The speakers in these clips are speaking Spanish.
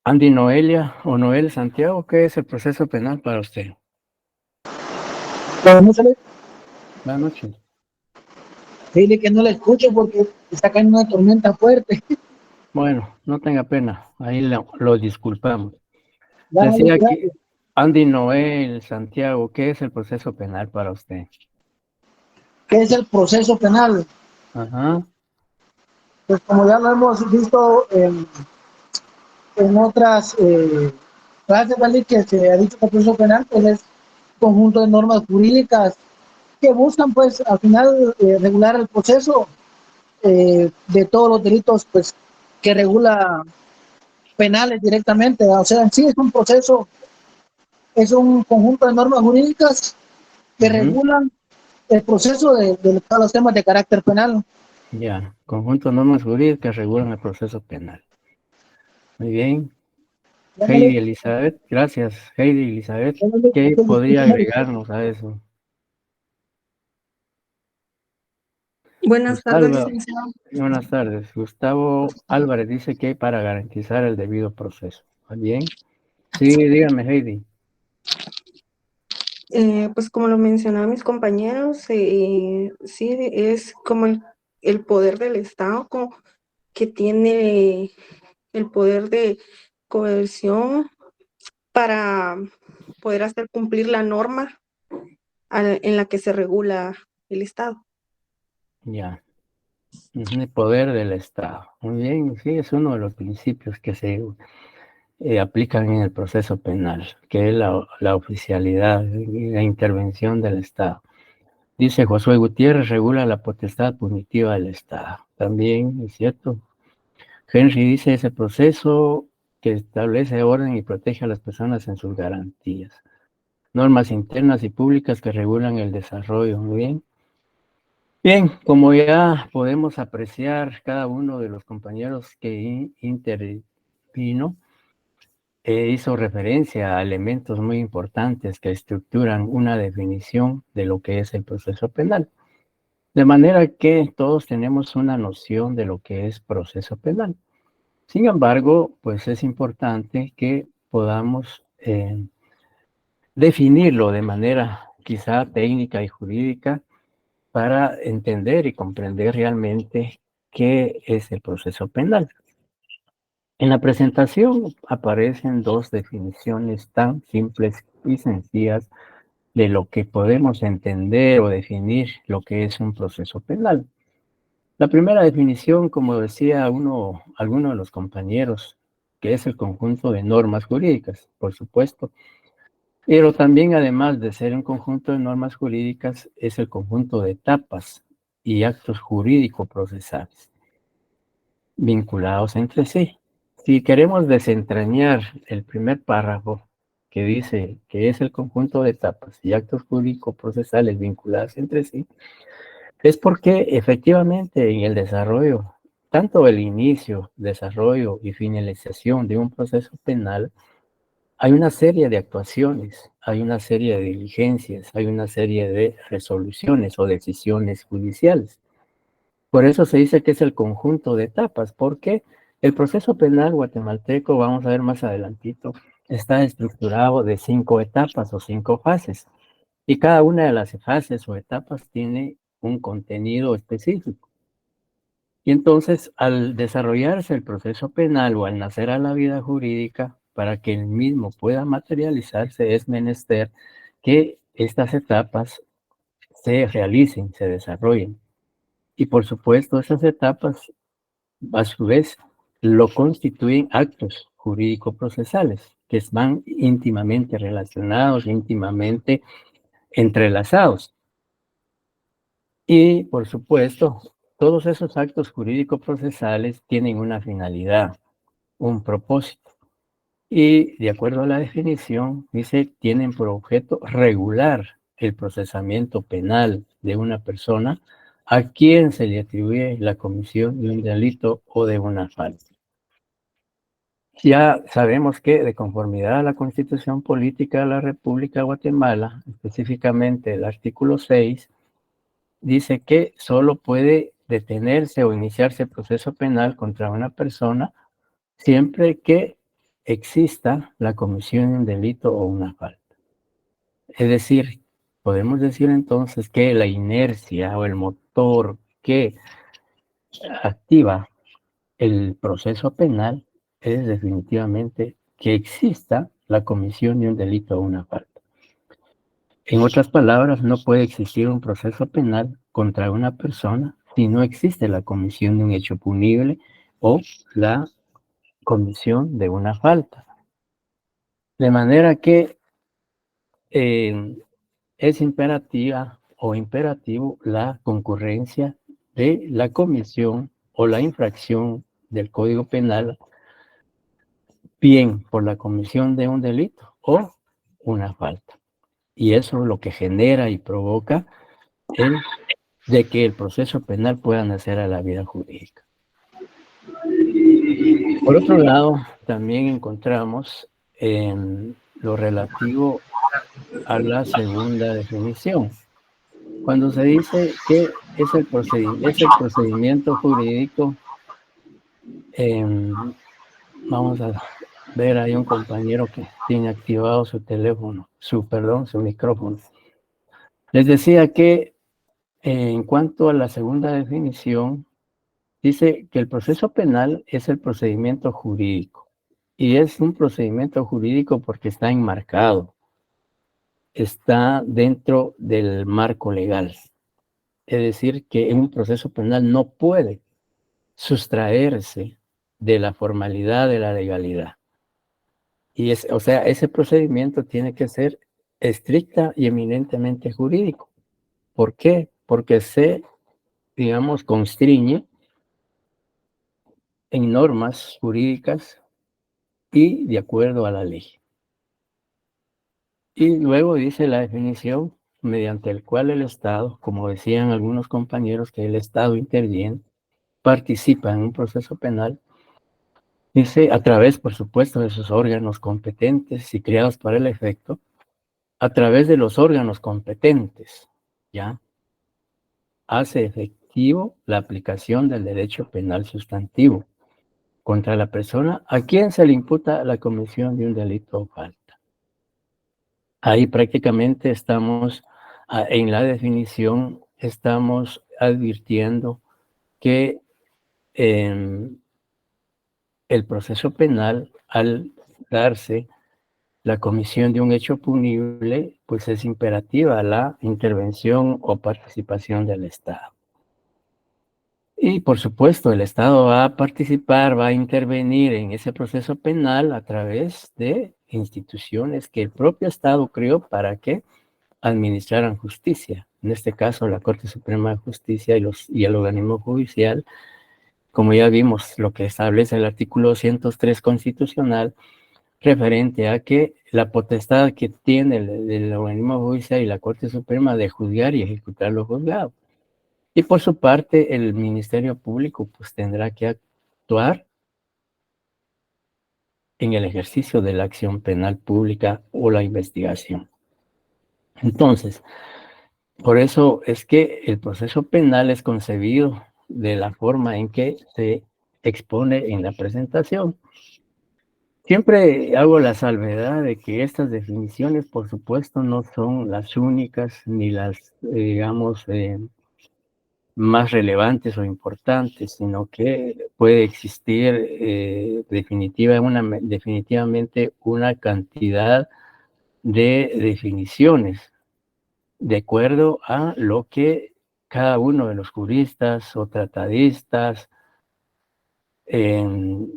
Andy Noelia o Noel Santiago, ¿qué es el proceso penal para usted? Buenas noches. Buenas noches. Dile que no la escucho porque está cayendo una tormenta fuerte. Bueno, no tenga pena, ahí lo disculpamos. Dale, Decía aquí, gracias. Andy Noel Santiago, ¿qué es el proceso penal para usted? ¿Qué es el proceso penal? Ajá, Pues como ya lo hemos visto en otras clases, ¿vale? Que se ha dicho que el proceso penal pues, es un conjunto de normas jurídicas que buscan pues al final regular el proceso de todos los delitos pues que regula penales directamente. O sea, en sí es un proceso, es un conjunto de normas jurídicas que ujú, regulan el proceso de todos los temas de carácter penal. ya, conjunto de normas jurídicas regulan el proceso penal. Muy bien, Llámale, Heidi Elizabeth, gracias, Heidi Elizabeth, llámale, ¿qué porque podría escucho muy agregarnos a eso? Buenas tardes, Gustavo, licenciado. buenas tardes. Gustavo Álvarez dice que para garantizar el debido proceso. ¿Está bien? Sí, dígame, Heidi. Pues como lo mencionaban mis compañeros, sí es como el poder del Estado que tiene el poder de coerción para poder hacer cumplir la norma en la que se regula el Estado. Ya. El poder del Estado. Muy bien, sí, es uno de los principios que se aplican en el proceso penal, que es la oficialidad y la intervención del Estado. Dice Josué Gutiérrez, regula la potestad punitiva del Estado. También es cierto. Henry dice, ese proceso que establece orden y protege a las personas en sus garantías. Normas internas y públicas que regulan el desarrollo. Muy bien. Bien, como ya podemos apreciar, cada uno de los compañeros que intervino hizo referencia a elementos muy importantes que estructuran una definición de lo que es el proceso penal. De manera que todos tenemos una noción de lo que es proceso penal. Sin embargo, pues es importante que podamos definirlo de manera quizá técnica y jurídica para entender y comprender realmente qué es el proceso penal. En la presentación aparecen dos definiciones tan simples y sencillas de lo que podemos entender o definir lo que es un proceso penal. La primera definición, como decía alguno de los compañeros, que es el conjunto de normas jurídicas, por supuesto, pero también además de ser un conjunto de normas jurídicas, es el conjunto de etapas y actos jurídico-procesales vinculados entre sí. Si queremos desentrañar el primer párrafo que dice que es el conjunto de etapas y actos jurídico-procesales vinculados entre sí, es porque efectivamente en el desarrollo, tanto el inicio, desarrollo y finalización de un proceso penal, hay una serie de actuaciones, hay una serie de diligencias, hay una serie de resoluciones o decisiones judiciales. Por eso se dice que es el conjunto de etapas, porque el proceso penal guatemalteco, vamos a ver más adelantito, está estructurado de 5 etapas o 5 fases. Y cada una de las fases o etapas tiene un contenido específico. Y entonces, al desarrollarse el proceso penal o al nacer a la vida jurídica, para que el mismo pueda materializarse, es menester que estas etapas se realicen, se desarrollen. Y por supuesto, esas etapas, a su vez, lo constituyen actos jurídico-procesales, que van íntimamente relacionados, íntimamente entrelazados. Y, por supuesto, todos esos actos jurídico-procesales tienen una finalidad, un propósito. Y, de acuerdo a la definición, dice, tienen por objeto regular el procesamiento penal de una persona a quien se le atribuye la comisión de un delito o de una falta. Ya sabemos que, de conformidad a la Constitución Política de la República de Guatemala, específicamente el artículo 6, dice que solo puede detenerse o iniciarse proceso penal contra una persona siempre que exista la comisión de un delito o una falta. Es decir, podemos decir entonces que la inercia o el motor que activa el proceso penal es definitivamente que exista la comisión de un delito o una falta. En otras palabras, no puede existir un proceso penal contra una persona si no existe la comisión de un hecho punible o la comisión de una falta. De manera que es imperativa o imperativo la concurrencia de la comisión o la infracción del Código Penal, bien por la comisión de un delito o una falta. Y eso es lo que genera y provoca de que el proceso penal pueda nacer a la vida jurídica. Por otro lado, también encontramos en lo relativo a la segunda definición. Cuando se dice que es el procedimiento jurídico, vamos a ver, hay un compañero que tiene activado su teléfono, su micrófono. Les decía que en cuanto a la segunda definición, dice que el proceso penal es el procedimiento jurídico. Y es un procedimiento jurídico porque está enmarcado, está dentro del marco legal. Es decir, que un proceso penal no puede sustraerse de la formalidad de la legalidad. Y o sea, ese procedimiento tiene que ser estricta y eminentemente jurídico. ¿Por qué? Porque se, digamos, constriñe en normas jurídicas y de acuerdo a la ley. Y luego dice la definición mediante el cual el Estado, como decían algunos compañeros, que el Estado interviene, participa en un proceso penal, dice a través, por supuesto, de sus órganos competentes y creados para el efecto, a través de los órganos competentes, ¿ya? Hace efectivo la aplicación del derecho penal sustantivo contra la persona a quien se le imputa la comisión de un delito o falta. Ahí prácticamente estamos, en la definición, estamos advirtiendo que el proceso penal, al darse la comisión de un hecho punible, pues es imperativa la intervención o participación del Estado. Y por supuesto, el Estado va a participar, va a intervenir en ese proceso penal a través de instituciones que el propio Estado creó para que administraran justicia. En este caso, la Corte Suprema de Justicia y el organismo judicial, como ya vimos, lo que establece el artículo 203 constitucional, referente a que la potestad que tiene el organismo judicial y la Corte Suprema de juzgar y ejecutar lo juzgado. Y por su parte, el Ministerio Público pues tendrá que actuar en el ejercicio de la acción penal pública o la investigación. Entonces, por eso es que el proceso penal es concebido de la forma en que se expone en la presentación. Siempre hago la salvedad de que estas definiciones, por supuesto, no son las únicas ni las, digamos, más relevantes o importantes, sino que puede existir definitivamente una cantidad de definiciones de acuerdo a lo que cada uno de los juristas o tratadistas del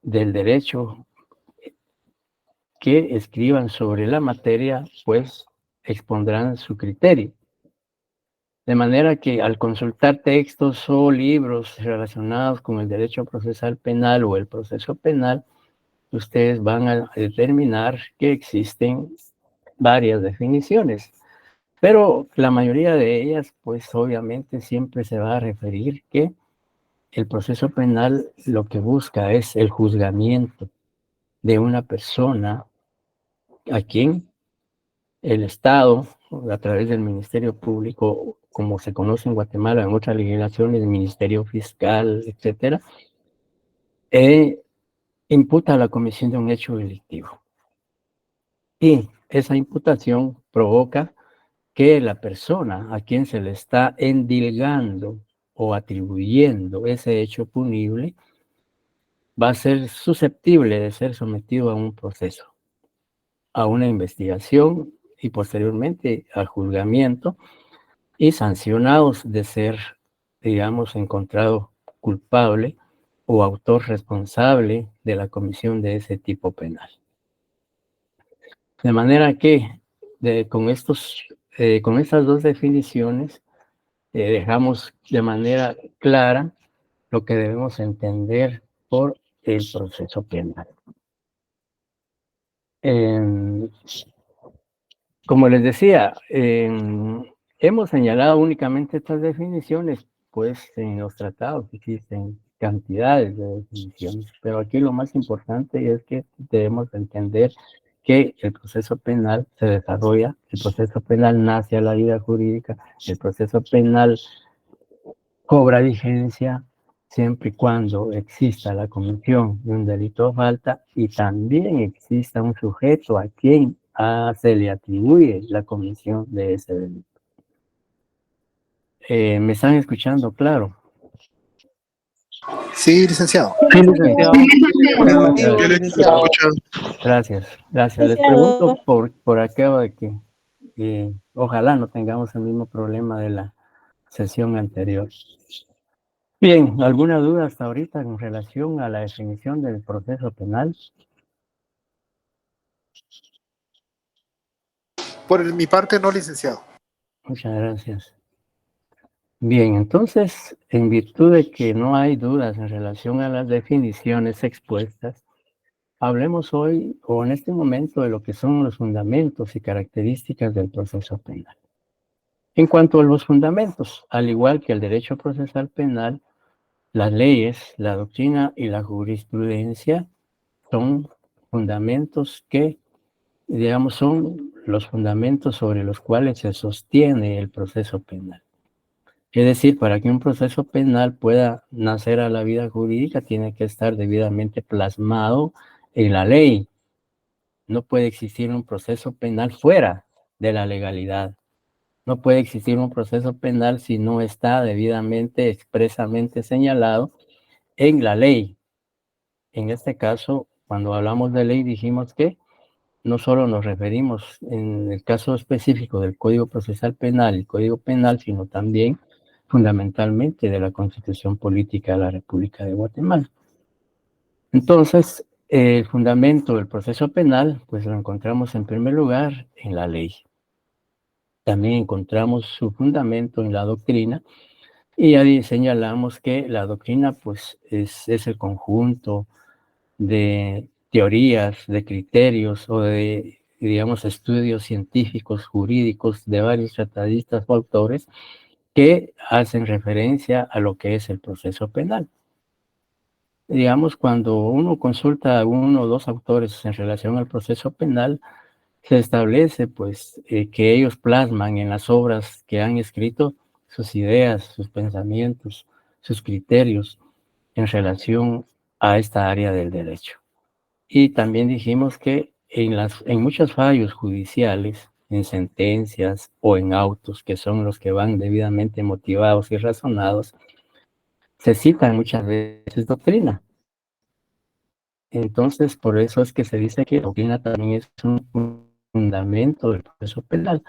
derecho que escriban sobre la materia, pues expondrán su criterio. De manera que al consultar textos o libros relacionados con el derecho procesal penal o el proceso penal, ustedes van a determinar que existen varias definiciones, pero la mayoría de ellas, pues obviamente siempre se va a referir que el proceso penal lo que busca es el juzgamiento de una persona a quien el Estado, a través del Ministerio Público, como se conoce en Guatemala, en otras legislaciones, el Ministerio Fiscal, etcétera, imputa la comisión de un hecho delictivo. Y esa imputación provoca que la persona a quien se le está endilgando o atribuyendo ese hecho punible va a ser susceptible de ser sometido a un proceso, a una investigación y posteriormente al juzgamiento y sancionados de ser, digamos, encontrado culpable o autor responsable de la comisión de ese tipo penal. De manera que con estas dos definiciones dejamos de manera clara lo que debemos entender por el proceso penal. Como les decía, hemos señalado únicamente estas definiciones, pues en los tratados existen cantidades de definiciones, pero aquí lo más importante es que debemos entender que el proceso penal se desarrolla, el proceso penal nace a la vida jurídica, el proceso penal cobra vigencia siempre y cuando exista la comisión de un delito o falta y también exista un sujeto a quien se le atribuye la comisión de ese delito. ¿Me están escuchando? Claro. Sí, licenciado. Sí, licenciado. Yo le escucho. Gracias, gracias. Les pregunto por aquello de que ojalá no tengamos el mismo problema de la sesión anterior. Bien, ¿alguna duda hasta ahorita en relación a la definición del proceso penal? Por mi parte, no, licenciado. Muchas gracias. Bien, entonces, en virtud de que no hay dudas en relación a las definiciones expuestas, hablemos hoy o en este momento de lo que son los fundamentos y características del proceso penal. En cuanto a los fundamentos, al igual que el derecho procesal penal, las leyes, la doctrina y la jurisprudencia son fundamentos que, digamos, son los fundamentos sobre los cuales se sostiene el proceso penal. Es decir, para que un proceso penal pueda nacer a la vida jurídica, tiene que estar debidamente plasmado en la ley. No puede existir un proceso penal fuera de la legalidad. No puede existir un proceso penal si no está debidamente, expresamente señalado en la ley. En este caso, cuando hablamos de ley, dijimos que no solo nos referimos en el caso específico del Código Procesal Penal y Código Penal, sino también fundamentalmente de la Constitución Política de la República de Guatemala. Entonces, el fundamento del proceso penal, pues lo encontramos en primer lugar en la ley. También encontramos su fundamento en la doctrina y ahí señalamos que la doctrina, pues, es el conjunto de teorías, de criterios o de, digamos, estudios científicos, jurídicos de varios tratadistas o autores que hacen referencia a lo que es el proceso penal. Digamos, cuando uno consulta a uno o dos autores en relación al proceso penal, se establece pues que ellos plasman en las obras que han escrito sus ideas, sus pensamientos, sus criterios en relación a esta área del derecho. Y también dijimos que en muchos fallos judiciales, en sentencias o en autos, que son los que van debidamente motivados y razonados, se citan muchas veces doctrina. Entonces, por eso es que se dice que la doctrina también es un fundamento del proceso penal.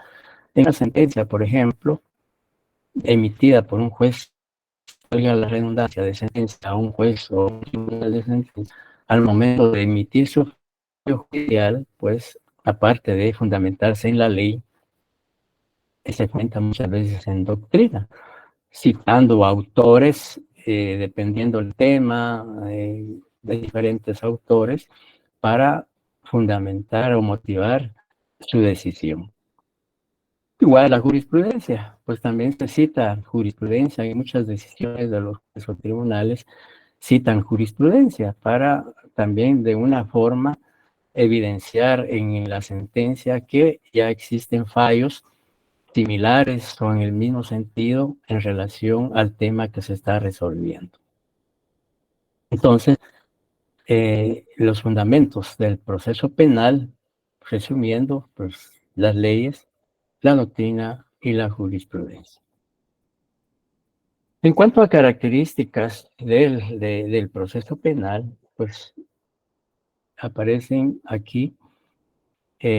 En la sentencia, por ejemplo, emitida por un juez, valga la redundancia de sentencia a un juez o un tribunal de sentencia, al momento de emitir su fallo judicial, pues, aparte de fundamentarse en la ley, se cuenta muchas veces en doctrina, citando autores, dependiendo del tema, de diferentes autores, para fundamentar o motivar su decisión. Igual la jurisprudencia, pues también se cita jurisprudencia y muchas decisiones de los tribunales citan jurisprudencia para también de una forma evidenciar en la sentencia que ya existen fallos similares o en el mismo sentido en relación al tema que se está resolviendo. Entonces, los fundamentos del proceso penal, resumiendo, pues, las leyes, la doctrina y la jurisprudencia. En cuanto a características del proceso penal, pues aparecen aquí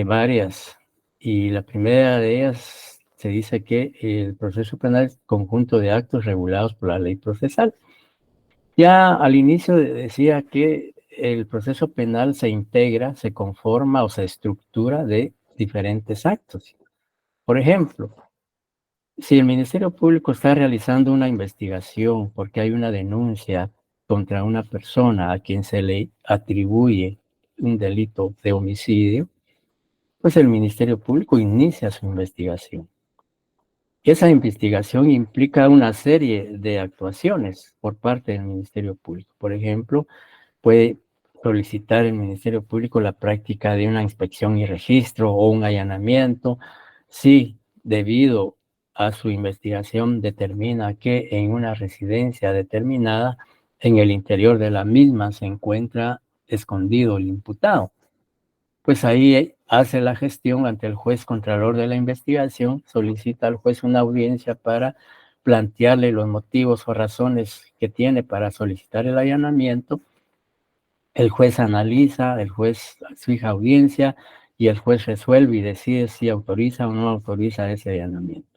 varias, y la primera de ellas se dice que el proceso penal es conjunto de actos regulados por la ley procesal. Ya al inicio decía que el proceso penal se integra, se conforma o se estructura de diferentes actos. Por ejemplo, si el Ministerio Público está realizando una investigación porque hay una denuncia contra una persona a quien se le atribuye un delito de homicidio, pues el Ministerio Público inicia su investigación. Esa investigación implica una serie de actuaciones por parte del Ministerio Público. Por ejemplo, puede solicitar el Ministerio Público la práctica de una inspección y registro o un allanamiento si, debido a su investigación, determina que en una residencia determinada, en el interior de la misma se encuentra escondido el imputado. Pues ahí hace la gestión ante el juez contralor de la investigación, solicita al juez una audiencia para plantearle los motivos o razones que tiene para solicitar el allanamiento. El juez analiza, el juez fija audiencia y el juez resuelve y decide si autoriza o no autoriza ese allanamiento.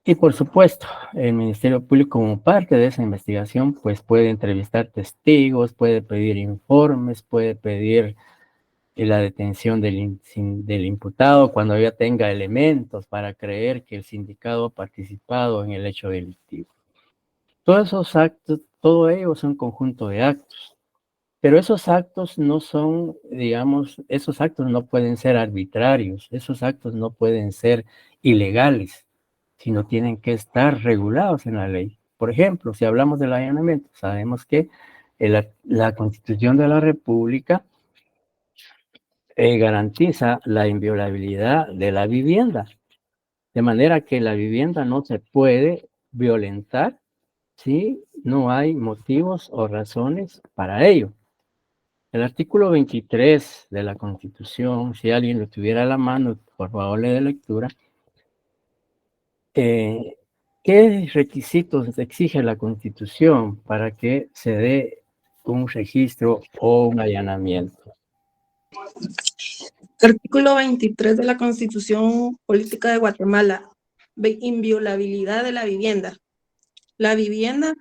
Y por supuesto, el Ministerio Público, como parte de esa investigación, pues puede entrevistar testigos, puede pedir informes, puede pedir la detención del imputado cuando ya tenga elementos para creer que el sindicado ha participado en el hecho delictivo. Todos esos actos, todo ello es un conjunto de actos, pero esos actos no son, digamos, esos actos no pueden ser arbitrarios, esos actos no pueden ser ilegales, sino tienen que estar regulados en la ley. Por ejemplo, si hablamos del allanamiento, sabemos que la Constitución de la República garantiza la inviolabilidad de la vivienda, de manera que la vivienda no se puede violentar si no hay motivos o razones para ello. El artículo 23 de la Constitución, si alguien lo tuviera a la mano, por favor le dé lectura. ¿Qué requisitos exige la Constitución para que se dé un registro o un allanamiento? Artículo 23 de la Constitución Política de Guatemala. Inviolabilidad de la vivienda. La vivienda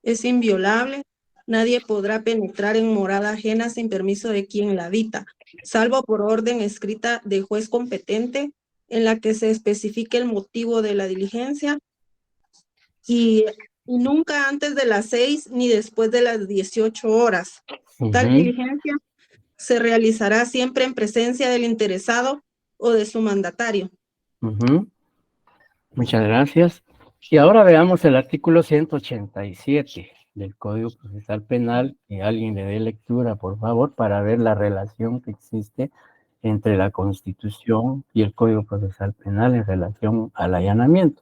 es inviolable. Nadie podrá penetrar en morada ajena sin permiso de quien la habita, salvo por orden escrita de juez competente en la que se especifique el motivo de la diligencia y nunca antes de las 6 ni después de las 18 horas. Tal diligencia se realizará siempre en presencia del interesado o de su mandatario. Muchas gracias. Y ahora veamos el artículo 187 del Código Procesal Penal, que alguien le dé lectura, por favor, para ver la relación que existe entre la Constitución y el Código Procesal Penal en relación al allanamiento.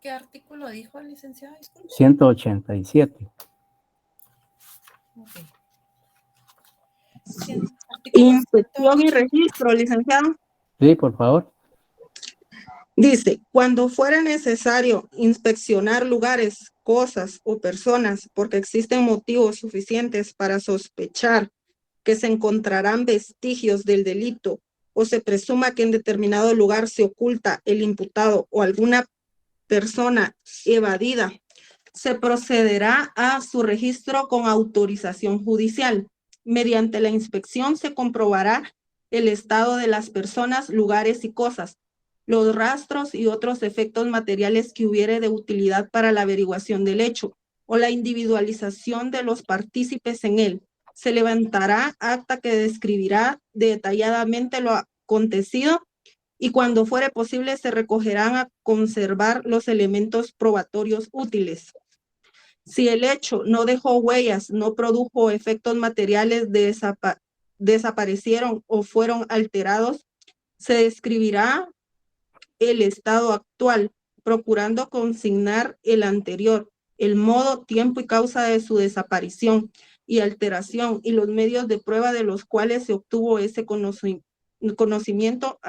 ¿Qué artículo dijo, licenciado? 187. Okay. Inspección y registro, licenciado. Sí, por favor. Dice, cuando fuera necesario inspeccionar lugares, cosas o personas porque existen motivos suficientes para sospechar que se encontrarán vestigios del delito o se presuma que en determinado lugar se oculta el imputado o alguna persona evadida, se procederá a su registro con autorización judicial. Mediante la inspección se comprobará el estado de las personas, lugares y cosas, los rastros y otros efectos materiales que hubiere de utilidad para la averiguación del hecho o la individualización de los partícipes en él. Se levantará acta que describirá detalladamente lo acontecido y cuando fuere posible se recogerán a conservar los elementos probatorios útiles. Si el hecho no dejó huellas, no produjo efectos materiales, desaparecieron o fueron alterados, se describirá el estado actual, procurando consignar el anterior el modo, tiempo y causa de su desaparición y alteración y los medios de prueba de los cuales se obtuvo ese conocimiento.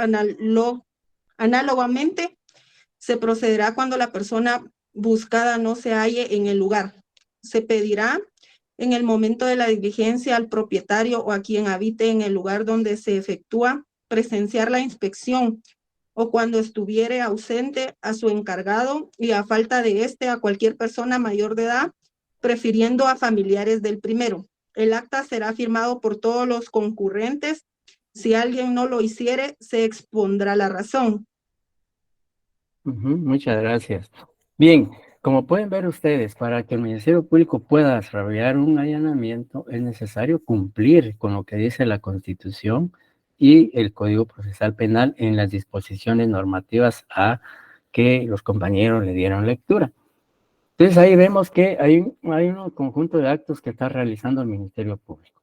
Análogamente, se procederá cuando la persona buscada no se halle en el lugar. Se pedirá en el momento de la diligencia al propietario o a quien habite en el lugar donde se efectúa presenciar la inspección, o cuando estuviere ausente, a su encargado, y a falta de este, a cualquier persona mayor de edad, prefiriendo a familiares del primero. El acta será firmado por todos los concurrentes. Si alguien no lo hiciere, se expondrá la razón. Muchas gracias. Bien, como pueden ver ustedes, para que el Ministerio Público pueda desarrollar un allanamiento, es necesario cumplir con lo que dice la Constitución y el Código Procesal Penal en las disposiciones normativas a que los compañeros le dieron lectura. Entonces ahí vemos que hay un conjunto de actos que está realizando el Ministerio Público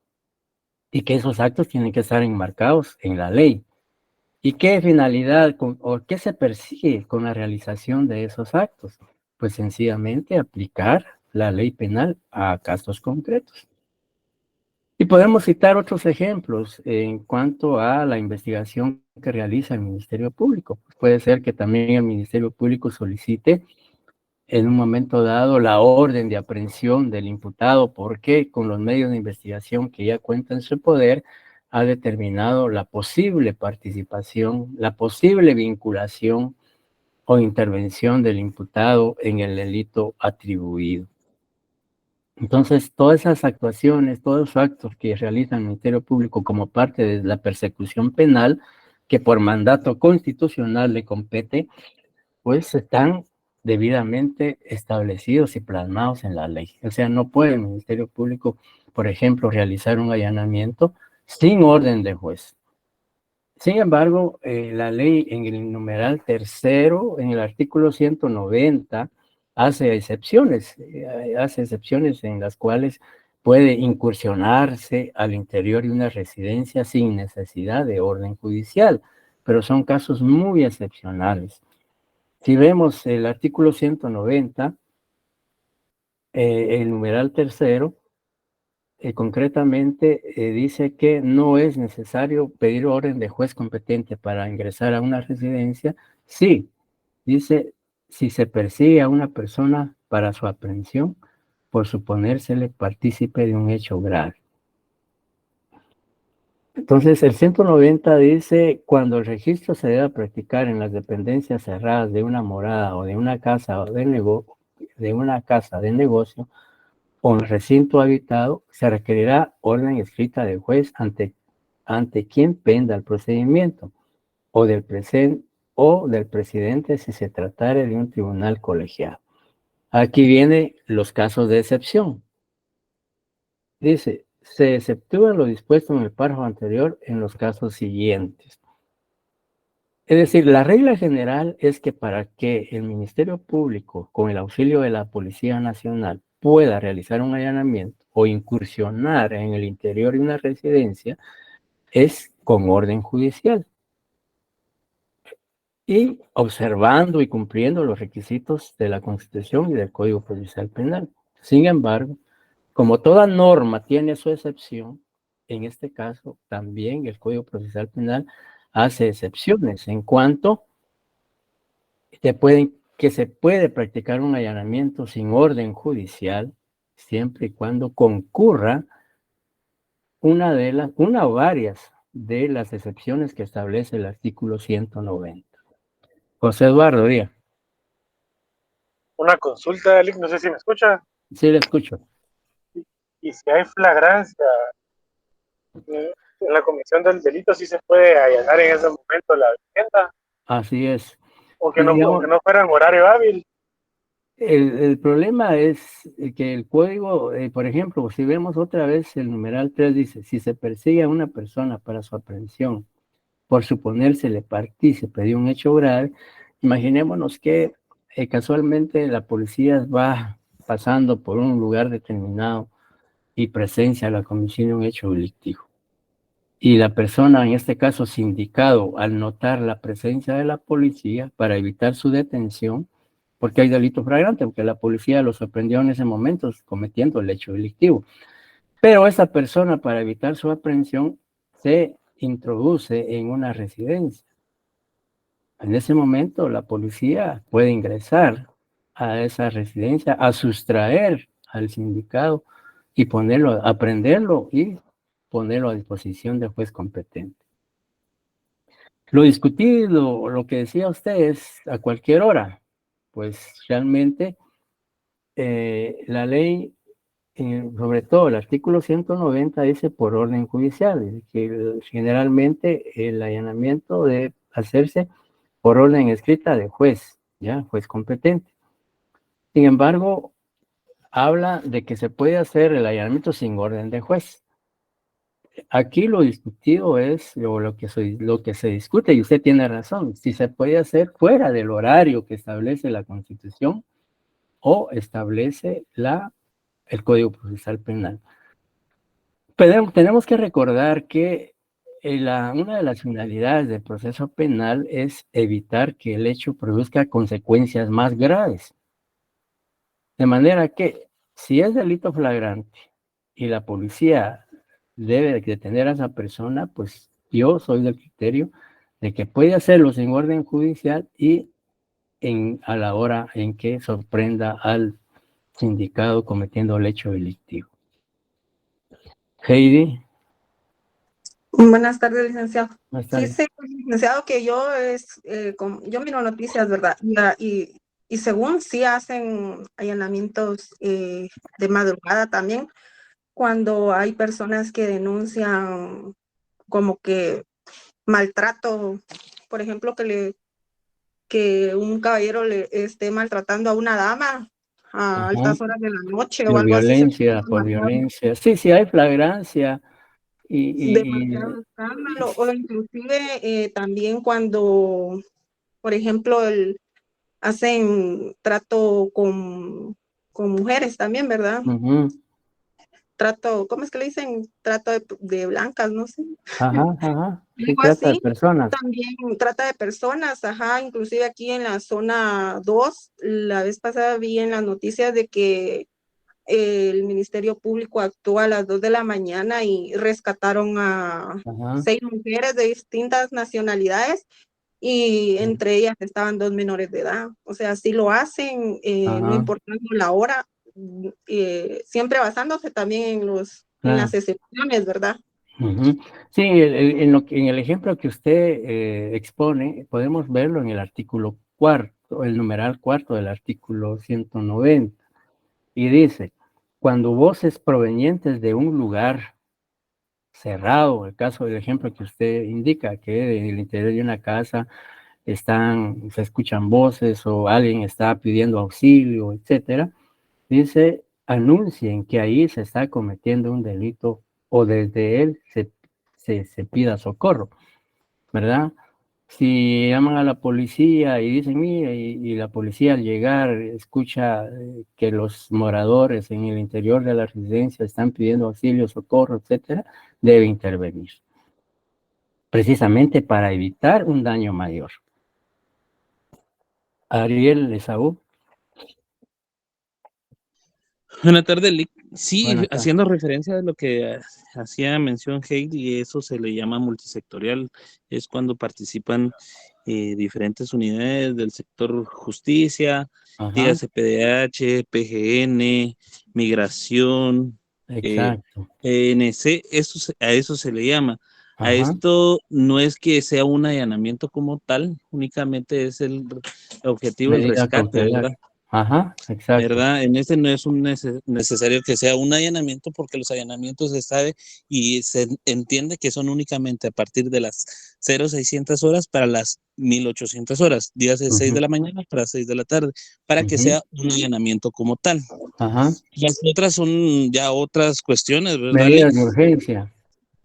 y que esos actos tienen que estar enmarcados en la ley. ¿Y qué finalidad o qué se persigue con la realización de esos actos? Pues sencillamente aplicar la ley penal a casos concretos. Y podemos citar otros ejemplos en cuanto a la investigación que realiza el Ministerio Público. Puede ser que también el Ministerio Público solicite en un momento dado la orden de aprehensión del imputado porque con los medios de investigación que ya cuenta en su poder ha determinado la posible participación, la posible vinculación o intervención del imputado en el delito atribuido. Entonces, todas esas actuaciones, todos esos actos que realiza el Ministerio Público como parte de la persecución penal, que por mandato constitucional le compete, pues están debidamente establecidos y plasmados en la ley. O sea, no puede el Ministerio Público, por ejemplo, realizar un allanamiento sin orden de juez. Sin embargo, la ley en el numeral tercero, en el artículo 190, hace excepciones en las cuales puede incursionarse al interior de una residencia sin necesidad de orden judicial, pero son casos muy excepcionales. Si vemos el artículo 190, el numeral tercero, concretamente dice que no es necesario pedir orden de juez competente para ingresar a una residencia. Sí, dice, si se persigue a una persona para su aprehensión por suponérsele partícipe de un hecho grave. Entonces, el 190 dice, cuando el registro se deba practicar en las dependencias cerradas de una morada o de una casa de negocio o en recinto habitado, se requerirá orden escrita del juez ante quien penda el procedimiento o del presidente si se tratare de un tribunal colegiado. Aquí vienen los casos de excepción. Dice, se exceptúa lo dispuesto en el párrafo anterior en los casos siguientes. Es decir, la regla general es que para que el Ministerio Público, con el auxilio de la Policía Nacional, pueda realizar un allanamiento o incursionar en el interior de una residencia, es con orden judicial y observando y cumpliendo los requisitos de la Constitución y del Código Procesal Penal. Sin embargo, como toda norma tiene su excepción, en este caso también el Código Procesal Penal hace excepciones en cuanto que se puede practicar un allanamiento sin orden judicial siempre y cuando concurra una o varias de las excepciones que establece el artículo 190. José Eduardo, diga. Una consulta, Lick, no sé si me escucha. Sí, le escucho. Y si hay flagrancia en la comisión del delito, sí se puede allanar en ese momento la vivienda. Así es. Aunque no fuera en horario hábil. El problema es que el código, por ejemplo, si vemos otra vez el numeral 3 dice, si se persigue a una persona para su aprehensión por suponérsele partícipe de un hecho grave, imaginémonos que casualmente la policía va pasando por un lugar determinado y presencia la comisión de un hecho delictivo. Y la persona, en este caso sindicado, al notar la presencia de la policía para evitar su detención, porque hay delito flagrante, porque la policía lo sorprendió en ese momento cometiendo el hecho delictivo. Pero esa persona, para evitar su aprehensión, se introduce en una residencia. En ese momento, la policía puede ingresar a esa residencia, a sustraer al sindicado y ponerlo, aprenderlo y ponerlo a disposición del juez competente. Lo discutido, lo que decía usted, es a cualquier hora. Pues realmente la ley, sobre todo el artículo 190, dice por orden judicial, es que generalmente el allanamiento debe hacerse por orden escrita de juez, ya, juez competente. Sin embargo, habla de que se puede hacer el allanamiento sin orden de juez. Aquí lo discutido es, o lo que se discute, y usted tiene razón, si se puede hacer fuera del horario que establece la Constitución o establece el Código Procesal Penal. Pero tenemos que recordar que una de las finalidades del proceso penal es evitar que el hecho produzca consecuencias más graves. De manera que, si es delito flagrante y la policía debe detener a esa persona, pues yo soy del criterio de que puede hacerlo sin orden judicial y a la hora en que sorprenda al sindicado cometiendo el hecho delictivo. Heidi. Buenas tardes, licenciado. Buenas Sí, tardes. sé, licenciado, que yo miro noticias, ¿verdad? Y según sí hacen allanamientos de madrugada también, cuando hay personas que denuncian como que maltrato, por ejemplo, que un caballero le esté maltratando a una dama a altas horas de la noche o algo así. Por violencia. Sí, hay flagrancia. Demasiado escándalo, o inclusive también cuando, por ejemplo, hacen trato con mujeres también, ¿verdad? Trato, ¿cómo es que le dicen? Trato de blancas, no sé. Sí, Algo trata de así. personas. También trata de personas, inclusive aquí en la zona 2, la vez pasada vi en las noticias de que el Ministerio Público actuó a las 2 de la mañana y rescataron a 6 mujeres de distintas nacionalidades y entre ellas estaban 2 menores de edad. O sea, sí lo hacen, no importando la hora, siempre basándose también en las excepciones, ¿verdad? Sí, en el ejemplo que usted expone, podemos verlo en el artículo 4, el numeral 4 del artículo 190, y dice, cuando voces provenientes de un lugar cerrado, el caso del ejemplo que usted indica, que en el interior de una casa se escuchan voces o alguien está pidiendo auxilio, etcétera, dice, anuncien que ahí se está cometiendo un delito o desde él se pida socorro, ¿verdad? Si llaman a la policía y dicen, mire, y la policía al llegar escucha que los moradores en el interior de la residencia están pidiendo auxilio, socorro, etcétera, debe intervenir, precisamente para evitar un daño mayor. Ariel Esaú. Buenas tardes, Lick. Sí, Buenas tardes. haciendo referencia a lo que hacía mención Heidi, eso se le llama multisectorial, es cuando participan diferentes unidades del sector justicia, dígase PDH, PGN, migración, Exacto. ENC, a eso se le llama. A esto no es que sea un allanamiento como tal, únicamente es el objetivo, el rescate, ¿verdad? Exacto. ¿Verdad? En este no es necesario que sea un allanamiento, porque los allanamientos se sabe y se entiende que son únicamente a partir de las 0600 horas para las 1800 horas, días de 6 de la mañana para 6 de la tarde, para que sea un allanamiento como tal. Las otras son ya otras cuestiones, ¿verdad? Medidas de urgencia.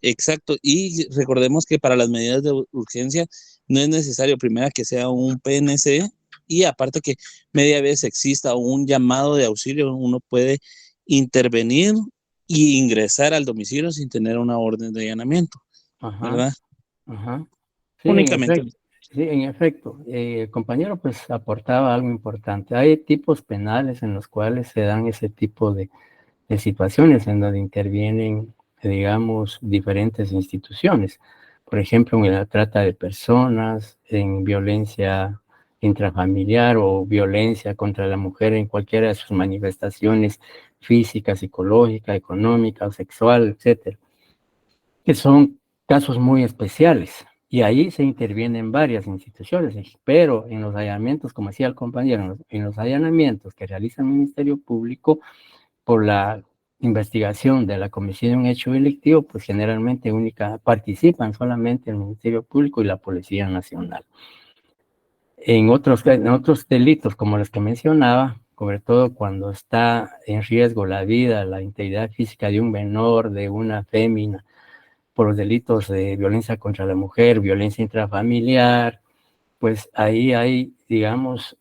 Exacto, y recordemos que para las medidas de urgencia no es necesario primero que sea un PNC, y aparte que media vez exista un llamado de auxilio, uno puede intervenir y ingresar al domicilio sin tener una orden de allanamiento, ¿verdad? Sí, Únicamente. Sí, en efecto, el compañero pues aportaba algo importante. Hay tipos penales en los cuales se dan ese tipo de situaciones en donde intervienen, digamos, diferentes instituciones. Por ejemplo, en la trata de personas, en violencia intrafamiliar o violencia contra la mujer en cualquiera de sus manifestaciones física, psicológica, económica o sexual, etcétera, que son casos muy especiales. Y ahí se intervienen varias instituciones, pero en los allanamientos, como decía el compañero, en los allanamientos que realiza el Ministerio Público, por la investigación de la comisión de un hecho delictivo, pues generalmente participan solamente el Ministerio Público y la Policía Nacional. En otros delitos, como los que mencionaba, sobre todo cuando está en riesgo la vida, la integridad física de un menor, de una fémina, por los delitos de violencia contra la mujer, violencia intrafamiliar, pues ahí hay, digamos,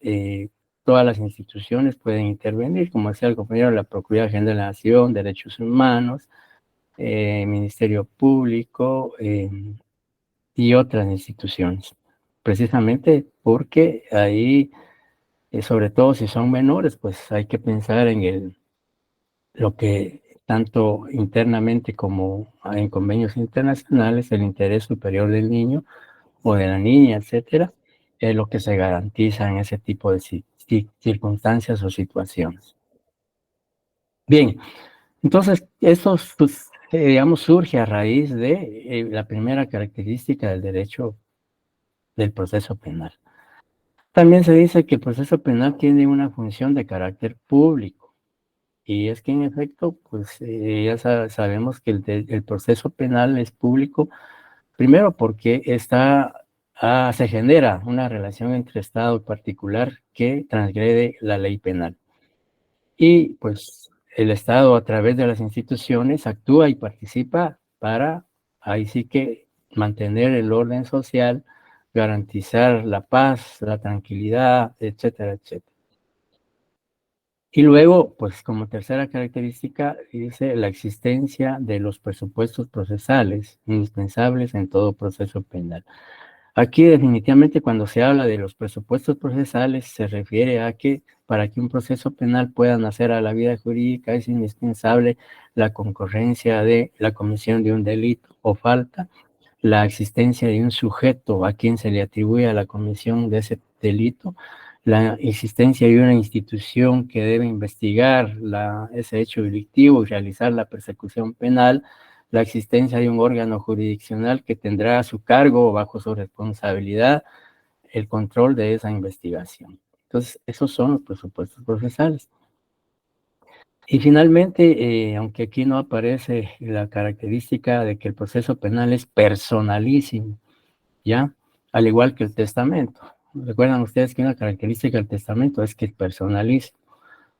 todas las instituciones pueden intervenir, como decía el compañero, la Procuraduría General de la Nación, Derechos Humanos, Ministerio Público y otras instituciones, precisamente porque ahí, sobre todo si son menores, pues hay que pensar en lo que tanto internamente como en convenios internacionales, el interés superior del niño o de la niña, etcétera, es lo que se garantiza en ese tipo de circunstancias o situaciones. Bien, entonces, esto, pues, digamos, surge a raíz de la primera característica del derecho del proceso penal. También se dice que el proceso penal tiene una función de carácter público, y es que en efecto, pues ya sabemos que el proceso penal es público. Primero porque se genera una relación entre Estado y particular que transgrede la ley penal. Y pues el Estado a través de las instituciones actúa y participa para, ahí sí que, mantener el orden social, garantizar la paz, la tranquilidad, etcétera, etcétera. Y luego, pues como tercera característica, dice la existencia de los presupuestos procesales indispensables en todo proceso penal. Aquí definitivamente cuando se habla de los presupuestos procesales se refiere a que para que un proceso penal pueda nacer a la vida jurídica es indispensable la concurrencia de la comisión de un delito o falta, la existencia de un sujeto a quien se le atribuye la comisión de ese delito, la existencia de una institución que debe investigar ese hecho delictivo y realizar la persecución penal, la existencia de un órgano jurisdiccional que tendrá a su cargo o bajo su responsabilidad el control de esa investigación. Entonces, esos son los presupuestos procesales. Y finalmente, aunque aquí no aparece la característica de que el proceso penal es personalísimo, ¿ya? Al igual que el testamento. Recuerdan ustedes que una característica del testamento es que es personalísimo.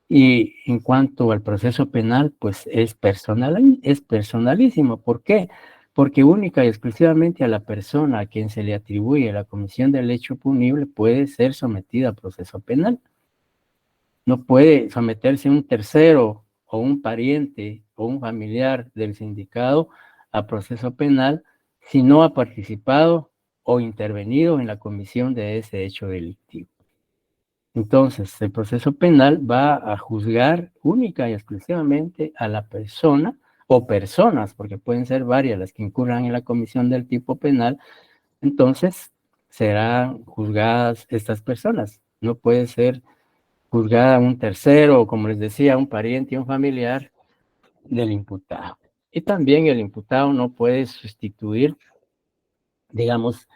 Y en cuanto al proceso penal, pues es personalísimo. ¿Por qué? Porque única y exclusivamente a la persona a quien se le atribuye la comisión del hecho punible puede ser sometida a proceso penal. No puede someterse un tercero o un pariente o un familiar del sindicado a proceso penal si no ha participado o intervenido en la comisión de ese hecho delictivo. Entonces, el proceso penal va a juzgar única y exclusivamente a la persona o personas, porque pueden ser varias las que incurran en la comisión del tipo penal, entonces serán juzgadas estas personas. No puede ser juzgada un tercero, o como les decía, un pariente y un familiar del imputado. Y también el imputado no puede sustituir, digamos,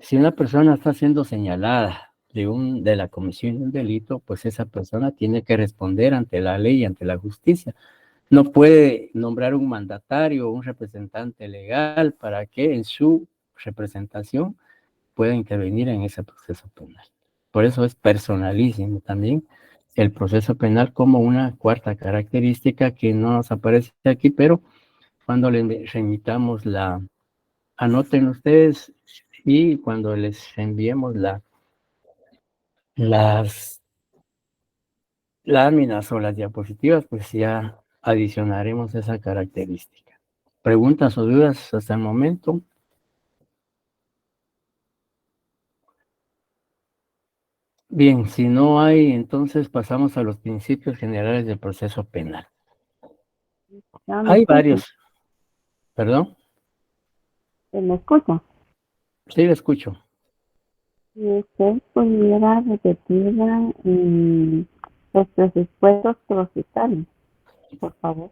si una persona está siendo señalada de la comisión de un delito, pues esa persona tiene que responder ante la ley y ante la justicia. No puede nombrar un mandatario o un representante legal para que en su representación pueda intervenir en ese proceso penal. Por eso es personalísimo también el proceso penal como una cuarta característica que no nos aparece aquí, pero cuando le remitamos anoten ustedes y cuando les enviemos las láminas o las diapositivas, pues ya adicionaremos esa característica. ¿Preguntas o dudas hasta el momento? Bien, si no hay, entonces pasamos a los principios generales del proceso penal. ¿Ya me Hay escucha? varios, perdón, ¿Me escucha? sí le escucho. Si usted pudiera repetir los presupuestos procesales, por favor.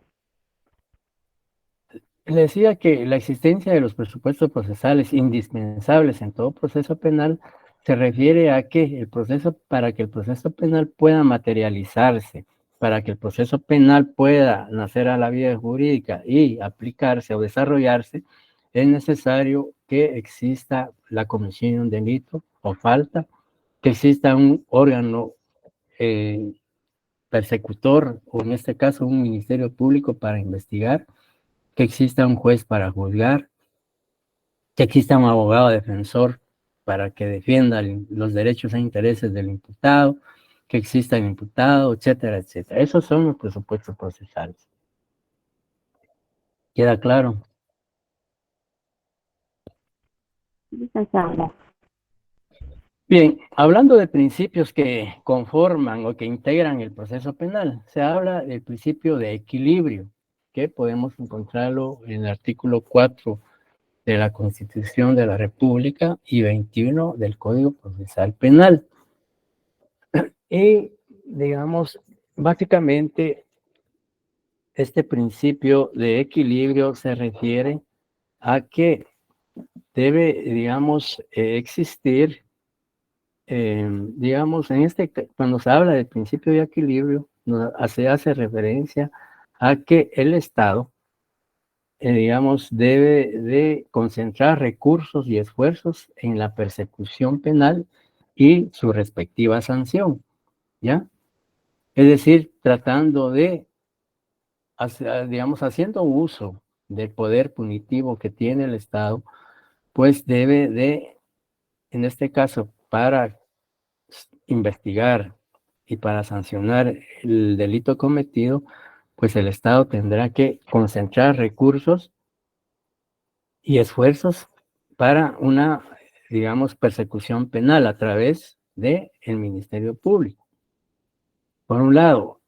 Le decía que la existencia de los presupuestos procesales indispensables en todo proceso penal se refiere a que para que el proceso penal pueda materializarse, para que el proceso penal pueda nacer a la vida jurídica y aplicarse o desarrollarse, es necesario que exista la comisión de un delito o falta, que exista un órgano eh, persecutor, o en este caso un ministerio público para investigar, que exista un juez para juzgar, que exista un abogado defensor para que defienda los derechos e intereses del imputado, que exista el imputado, etcétera, etcétera. Esos son los presupuestos procesales. ¿Queda claro? Licenciada. Bien, hablando de principios que conforman o que integran el proceso penal, se habla del principio de equilibrio, que podemos encontrarlo en el artículo 4 de la Constitución de la República y 21 del Código Procesal Penal. Y, digamos, básicamente, este principio de equilibrio se refiere a que debe, digamos, existir, digamos, cuando se habla del principio de equilibrio, se hace referencia a que el Estado, digamos, debe de concentrar recursos y esfuerzos en la persecución penal y su respectiva sanción, ¿ya? Es decir, tratando de, digamos, haciendo uso del poder punitivo que tiene el Estado, pues debe de, en este caso, para investigar y para sancionar el delito cometido, pues el Estado tendrá que concentrar recursos y esfuerzos para una, digamos, persecución penal a través del Ministerio Público, por un lado.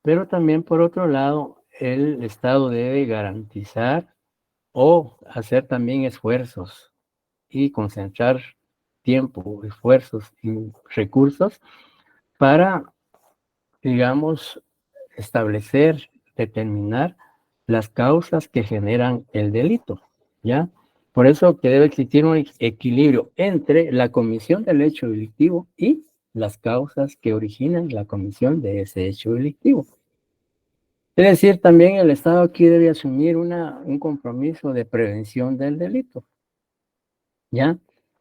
Pero también, por otro lado, el Estado debe garantizar o hacer también esfuerzos y concentrar tiempo, esfuerzos y recursos para, digamos, establecer, determinar las causas que generan el delito, ¿ya? Por eso que debe existir un equilibrio entre la comisión del hecho delictivo y las causas que originan la comisión de ese hecho delictivo. Es decir, también el Estado aquí debe asumir un compromiso de prevención del delito, ¿ya?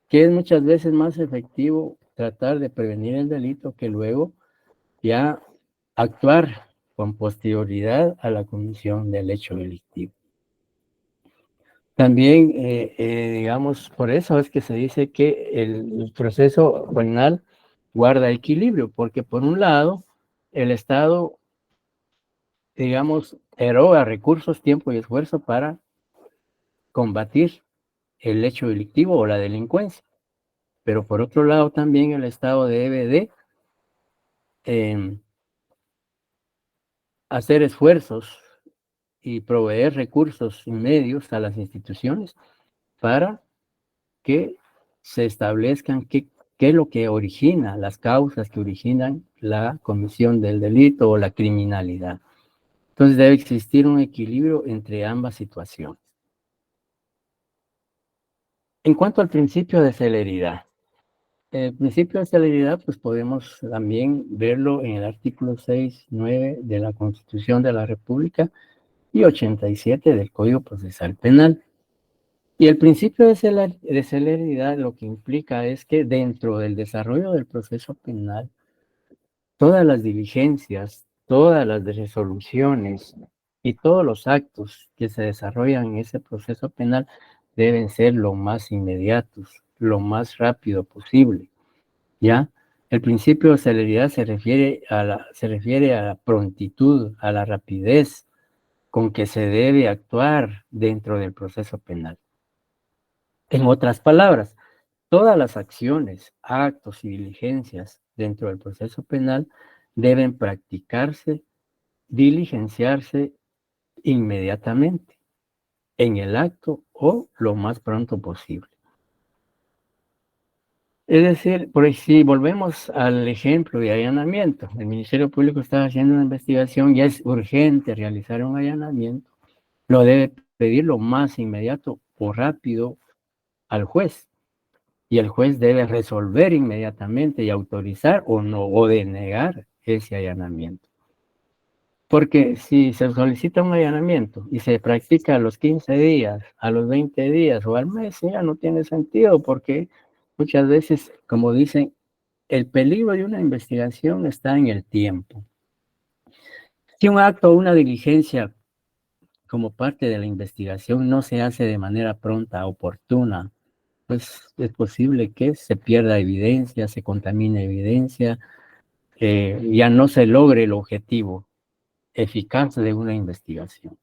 Que es muchas veces más efectivo tratar de prevenir el delito que luego ya actuar con posterioridad a la comisión del hecho delictivo. También, digamos, por eso es que se dice que el proceso penal guarda equilibrio, porque por un lado, el Estado, digamos, eroga recursos, tiempo y esfuerzo para combatir el hecho delictivo o la delincuencia. Pero por otro lado, también el Estado debe de hacer esfuerzos y proveer recursos y medios a las instituciones para que se establezcan qué es lo que origina, las causas que originan la comisión del delito o la criminalidad. Entonces debe existir un equilibrio entre ambas situaciones. En cuanto al principio de celeridad, el principio de celeridad, pues podemos también verlo en el artículo 6, 9 de la Constitución de la República y 87 del Código Procesal Penal. Y el principio de celeridad lo que implica es que dentro del desarrollo del proceso penal, todas las diligencias, todas las resoluciones y todos los actos que se desarrollan en ese proceso penal deben ser lo más inmediatos, lo más rápido posible, ¿ya? El principio de celeridad se refiere a la prontitud, a la rapidez con que se debe actuar dentro del proceso penal. En otras palabras, todas las acciones, actos y diligencias dentro del proceso penal deben practicarse, diligenciarse inmediatamente, en el acto o lo más pronto posible. Es decir, por si volvemos al ejemplo de allanamiento, el Ministerio Público está haciendo una investigación y es urgente realizar un allanamiento, lo debe pedir lo más inmediato o rápido al juez, y el juez debe resolver inmediatamente y autorizar o no, o denegar ese allanamiento. Porque si se solicita un allanamiento y se practica a los 15 días, a los 20 días o al mes, ya no tiene sentido, porque muchas veces, como dicen, el peligro de una investigación está en el tiempo. Si un acto o una diligencia como parte de la investigación no se hace de manera pronta, oportuna, pues es posible que se pierda evidencia, se contamine evidencia, ya no se logre el objetivo eficaz de una investigación.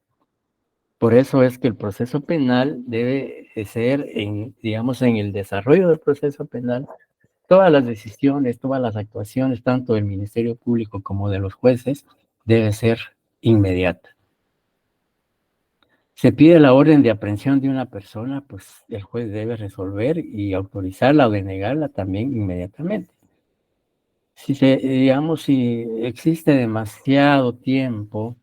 Por eso es que el proceso penal debe ser, digamos, en el desarrollo del proceso penal, todas las decisiones, todas las actuaciones, tanto del Ministerio Público como de los jueces, debe ser inmediata. Se pide la orden de aprehensión de una persona, pues el juez debe resolver y autorizarla o denegarla también inmediatamente. Digamos, si existe demasiado tiempo,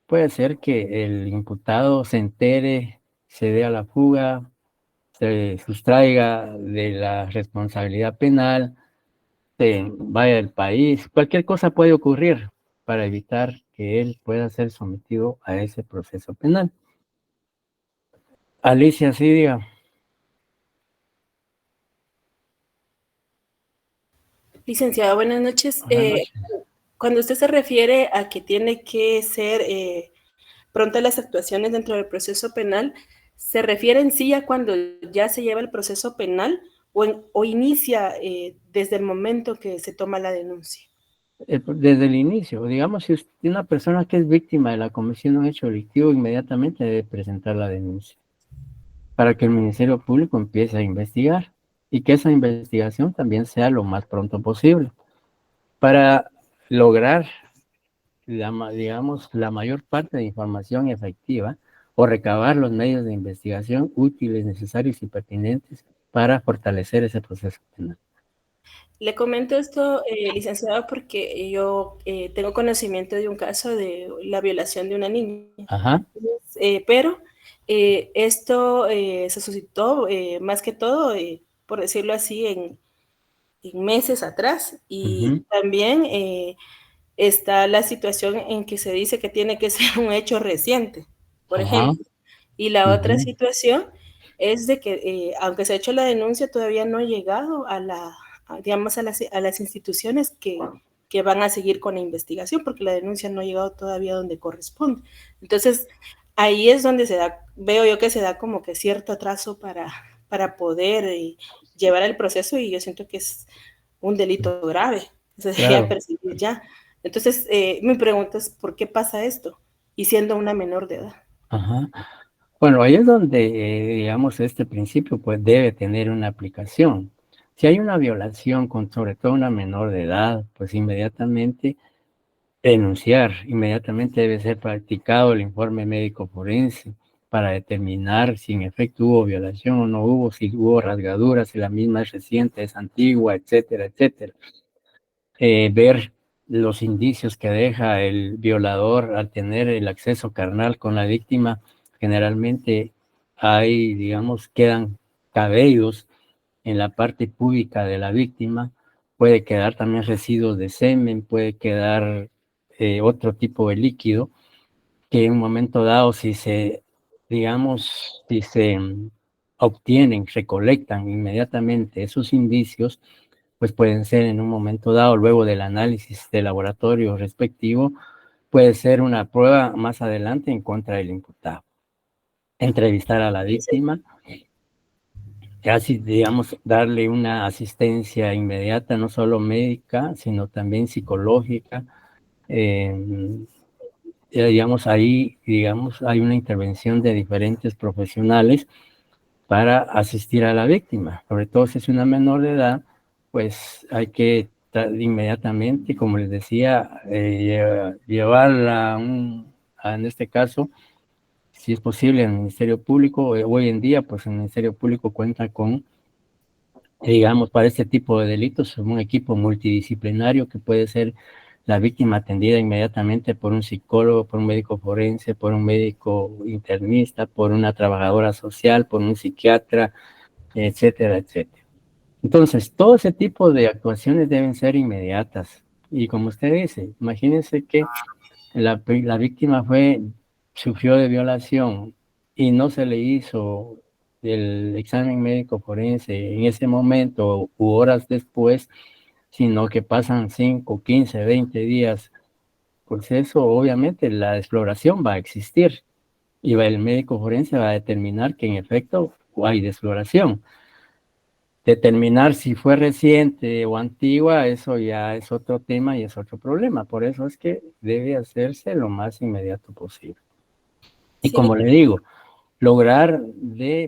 puede ser que el imputado se entere, se dé a la fuga, se sustraiga de la responsabilidad penal, se vaya del país. Cualquier cosa puede ocurrir para evitar que él pueda ser sometido a ese proceso penal. Alicia, sí, diga. Licenciado, buenas noches. Buenas noches. Cuando usted se refiere a que tiene que ser prontas las actuaciones dentro del proceso penal, ¿se refiere en sí a cuando ya se lleva el proceso penal o inicia desde el momento que se toma la denuncia? Desde el inicio, digamos, si una persona que es víctima de la comisión de un hecho delictivo, inmediatamente debe presentar la denuncia para que el Ministerio Público empiece a investigar y que esa investigación también sea lo más pronto posible para lograr, digamos, la mayor parte de información efectiva o recabar los medios de investigación útiles, necesarios y pertinentes para fortalecer ese proceso penal. Le comento esto, licenciado, porque yo tengo conocimiento de un caso de la violación de una niña. Ajá. Pero esto se suscitó más que todo, por decirlo así, en meses atrás. Y también está la situación en que se dice que tiene que ser un hecho reciente, por ejemplo. Y la otra situación es de que, aunque se ha hecho la denuncia, todavía no ha llegado digamos, a las instituciones que van a seguir con la investigación, porque la denuncia no ha llegado todavía donde corresponde. Entonces, ahí es donde veo yo que se da como que cierto atraso para poder llevar el proceso, y yo siento que es un delito grave, se debería perseguir ya. Entonces, mi pregunta es, ¿por qué pasa esto? Y siendo una menor de edad. Ajá. Bueno, ahí es donde, digamos, este principio pues debe tener una aplicación. Si hay una violación con sobre todo una menor de edad, pues inmediatamente denunciar, inmediatamente debe ser practicado el informe médico forense para determinar si en efecto hubo violación o no hubo, si hubo rasgaduras, si la misma es reciente, es antigua, etcétera, etcétera. Ver los indicios que deja el violador al tener el acceso carnal con la víctima. Generalmente hay, digamos, quedan cabellos en la parte púbica de la víctima, puede quedar también residuos de semen, puede quedar otro tipo de líquido, que en un momento dado, si se obtienen, recolectan inmediatamente esos indicios, pues pueden ser en un momento dado, luego del análisis de laboratorio respectivo, puede ser una prueba más adelante en contra del imputado. Entrevistar a la víctima, casi, digamos, darle una asistencia inmediata, no solo médica, sino también psicológica. Digamos, ahí, digamos, hay una intervención de diferentes profesionales para asistir a la víctima. Sobre todo si es una menor de edad, pues hay que inmediatamente, como les decía, llevarla en este caso, si es posible, al Ministerio Público. Hoy en día, pues el Ministerio Público cuenta con, digamos, para este tipo de delitos, un equipo multidisciplinario que puede ser la víctima atendida inmediatamente por un psicólogo, por un médico forense, por un médico internista, por una trabajadora social, por un psiquiatra, etcétera, etcétera. Entonces, todo ese tipo de actuaciones deben ser inmediatas. Y como usted dice, imagínense que la víctima sufrió de violación y no se le hizo el examen médico forense en ese momento u horas después, sino que pasan 5, 15, 20 días. Pues eso, obviamente, la exploración va a existir y el médico forense va a determinar que en efecto hay desfloración. Determinar si fue reciente o antigua, eso ya es otro tema y es otro problema. Por eso es que debe hacerse lo más inmediato posible. Y Sí, como le digo,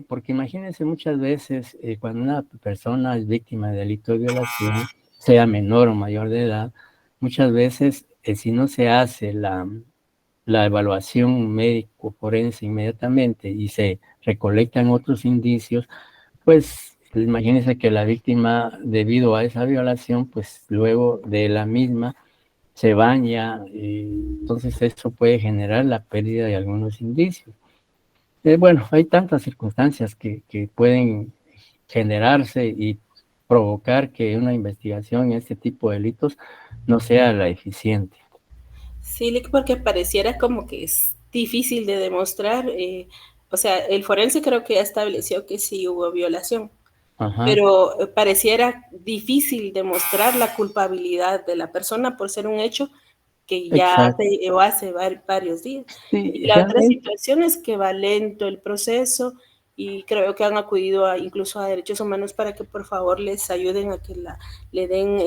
porque imagínense muchas veces cuando una persona es víctima de delito de violación, sea menor o mayor de edad, muchas veces si no se hace la evaluación médico forense inmediatamente y se recolectan otros indicios, pues imagínense que la víctima, debido a esa violación, pues luego de la misma se baña, y entonces eso puede generar la pérdida de algunos indicios. Bueno, hay tantas circunstancias que pueden generarse y provocar que una investigación en este tipo de delitos no sea la eficiente. sí, porque pareciera como que es difícil de demostrar. O sea, el forense creo que ya estableció que sí hubo violación, Ajá, pero pareciera difícil demostrar la culpabilidad de la persona por ser un hecho que ya exacto. se llevó hace varios días. Y Sí, la otra realmente. situación es que va lento el proceso y creo que han acudido incluso a derechos humanos para que por favor les ayuden a que le den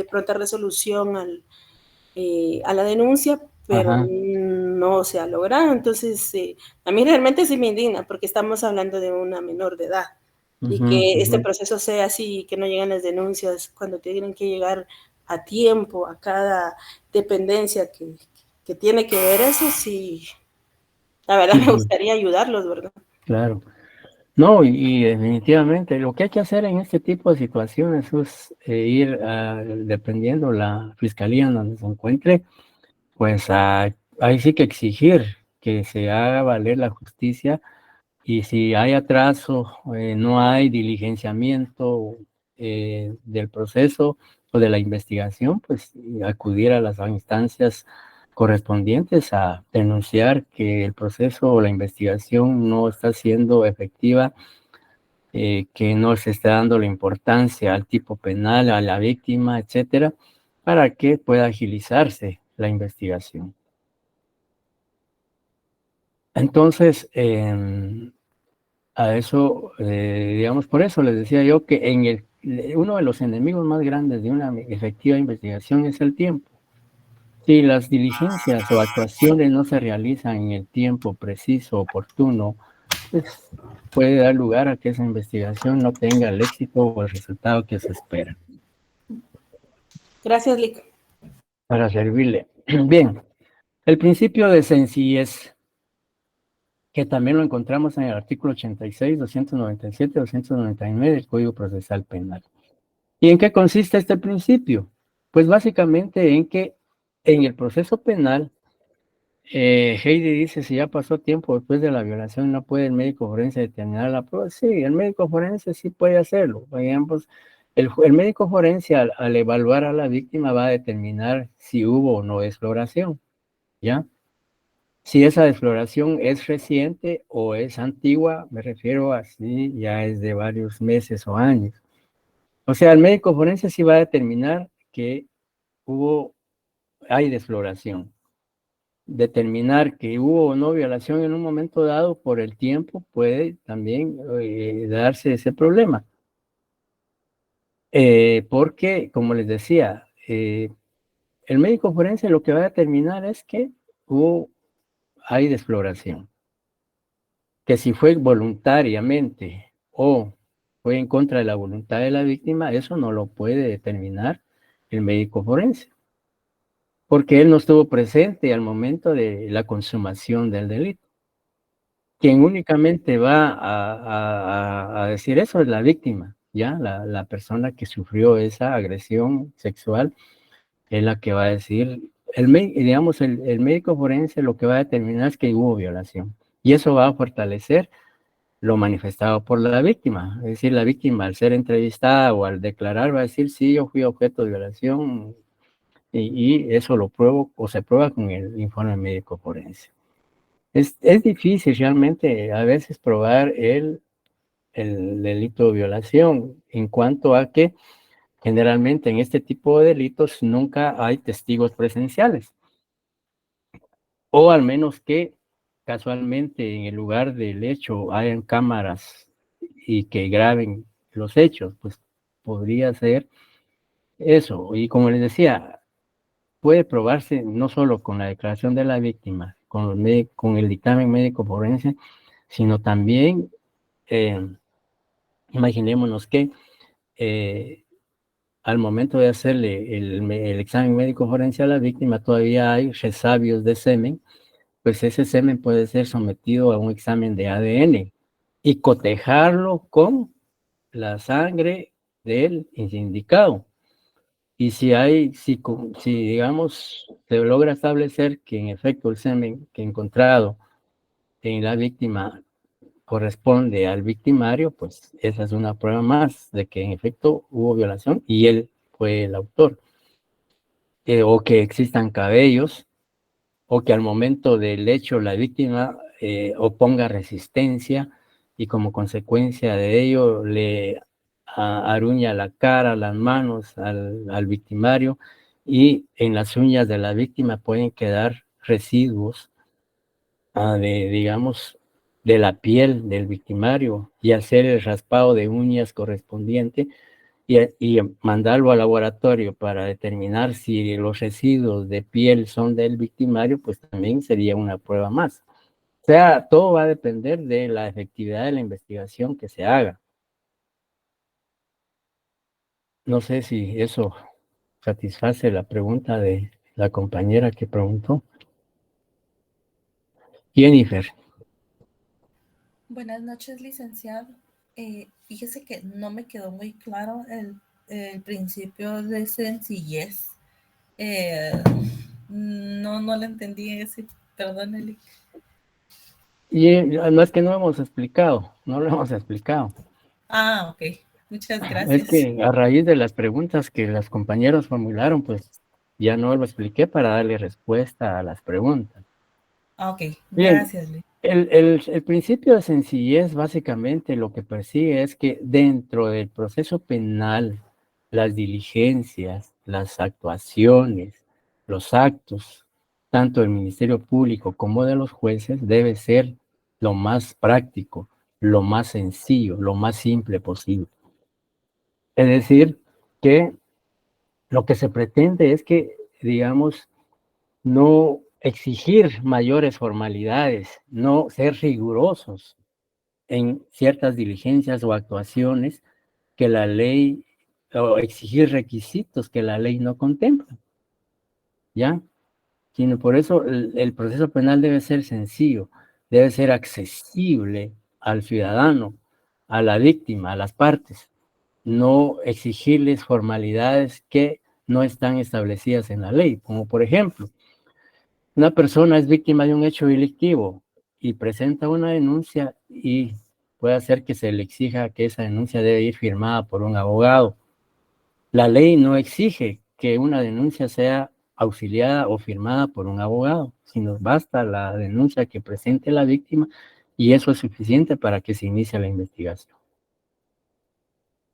pronta resolución a la denuncia, pero Ajá. no se ha logrado. Entonces, a mí realmente sí me indigna porque estamos hablando de una menor de edad y Ujú, que este ujú. proceso sea así, que no lleguen las denuncias cuando tienen que llegar a tiempo a cada dependencia que tiene que ver eso, sí, la verdad me Ujú, gustaría ayudarlos, ¿verdad? claro. No, y definitivamente lo que hay que hacer en este tipo de situaciones es ir, dependiendo la fiscalía en donde se encuentre, pues ahí sí que exigir que se haga valer la justicia, y si hay atraso, no hay diligenciamiento del proceso o de la investigación, pues acudir a las instancias correspondientes a denunciar que el proceso o la investigación no está siendo efectiva, que no se está dando la importancia al tipo penal, a la víctima, etcétera, para que pueda agilizarse la investigación. Entonces, a eso, digamos, por eso les decía yo que uno de los enemigos más grandes de una efectiva investigación es el tiempo. Si las diligencias o actuaciones no se realizan en el tiempo preciso, oportuno, pues puede dar lugar a que esa investigación no tenga el éxito o el resultado que se espera. Gracias, Lick. Para servirle. Bien, el principio de sencillez, que también lo encontramos en el artículo 86, 297, 299 del Código Procesal Penal. ¿Y en qué consiste este principio? Pues básicamente en que en el proceso penal, Heidi dice, si ya pasó tiempo después de la violación, no puede el médico forense determinar la prueba. Sí, el médico forense sí puede hacerlo. Por ejemplo, el médico forense al evaluar a la víctima va a determinar si hubo o no exploración, ¿ya? Si esa exploración es reciente o es antigua, me refiero a si ya es de varios meses o años. O sea, el médico forense sí va a determinar que hay desfloración. Determinar que hubo o no violación en un momento dado por el tiempo puede también darse ese problema. Porque, como les decía, el médico forense lo que va a determinar es que hay desfloración. Que si fue voluntariamente o fue en contra de la voluntad de la víctima, eso no lo puede determinar el médico forense, porque él no estuvo presente al momento de la consumación del delito. Quien únicamente va a decir eso es la víctima, ¿ya? La persona que sufrió esa agresión sexual es la que va a decir, digamos, el médico forense lo que va a determinar es que hubo violación, y eso va a fortalecer lo manifestado por la víctima. Es decir, la víctima al ser entrevistada o al declarar va a decir, sí, yo fui objeto de violación, y eso lo pruebo o se prueba con el informe médico forense. Es difícil realmente a veces probar el delito de violación, en cuanto a que generalmente en este tipo de delitos nunca hay testigos presenciales, o al menos que casualmente en el lugar del hecho hayan cámaras y que graben los hechos, pues podría ser eso. Y como les decía, puede probarse no solo con la declaración de la víctima, con el dictamen médico forense, sino también, imaginémonos que al momento de hacerle el examen médico forense a la víctima todavía hay resabios de semen, pues ese semen puede ser sometido a un examen de ADN y cotejarlo con la sangre del indicado. Y si digamos, se logra establecer que en efecto el semen que encontrado en la víctima corresponde al victimario, pues esa es una prueba más de que en efecto hubo violación y él fue el autor. O que existan cabellos, o que al momento del hecho la víctima oponga resistencia y como consecuencia de ello le aruña la cara, las manos al victimario, y en las uñas de la víctima pueden quedar residuos digamos, de la piel del victimario, y hacer el raspado de uñas correspondiente y mandarlo al laboratorio para determinar si los residuos de piel son del victimario, pues también sería una prueba más. O sea, todo va a depender de la efectividad de la investigación que se haga. No sé si eso satisface la pregunta de la compañera que preguntó. Jennifer. Buenas noches, licenciado. Fíjese que no me quedó muy claro el principio de sencillez. No lo entendí ese, perdónele. Y no es que no hemos explicado, no lo hemos explicado. Ah, ok. Muchas Es gracias. que a raíz de las preguntas que los compañeros formularon, pues ya no lo expliqué para darle respuesta a las preguntas. Ok, Bien, gracias. el principio de sencillez básicamente lo que persigue es que dentro del proceso penal, las diligencias, las actuaciones, los actos, tanto del Ministerio Público como de los jueces, debe ser lo más práctico, lo más sencillo, lo más simple posible. Es decir, que lo que se pretende es que, digamos, no exigir mayores formalidades, no ser rigurosos en ciertas diligencias o actuaciones que la ley, o exigir requisitos que la ley no contempla, ¿ya? Sino por eso el proceso penal debe ser sencillo, debe ser accesible al ciudadano, a la víctima, a las partes, no exigirles formalidades que no están establecidas en la ley, como por ejemplo, una persona es víctima de un hecho delictivo y presenta una denuncia, y puede hacer que se le exija que esa denuncia debe ir firmada por un abogado. La ley no exige que una denuncia sea auxiliada o firmada por un abogado, sino basta la denuncia que presente la víctima y eso es suficiente para que se inicie la investigación.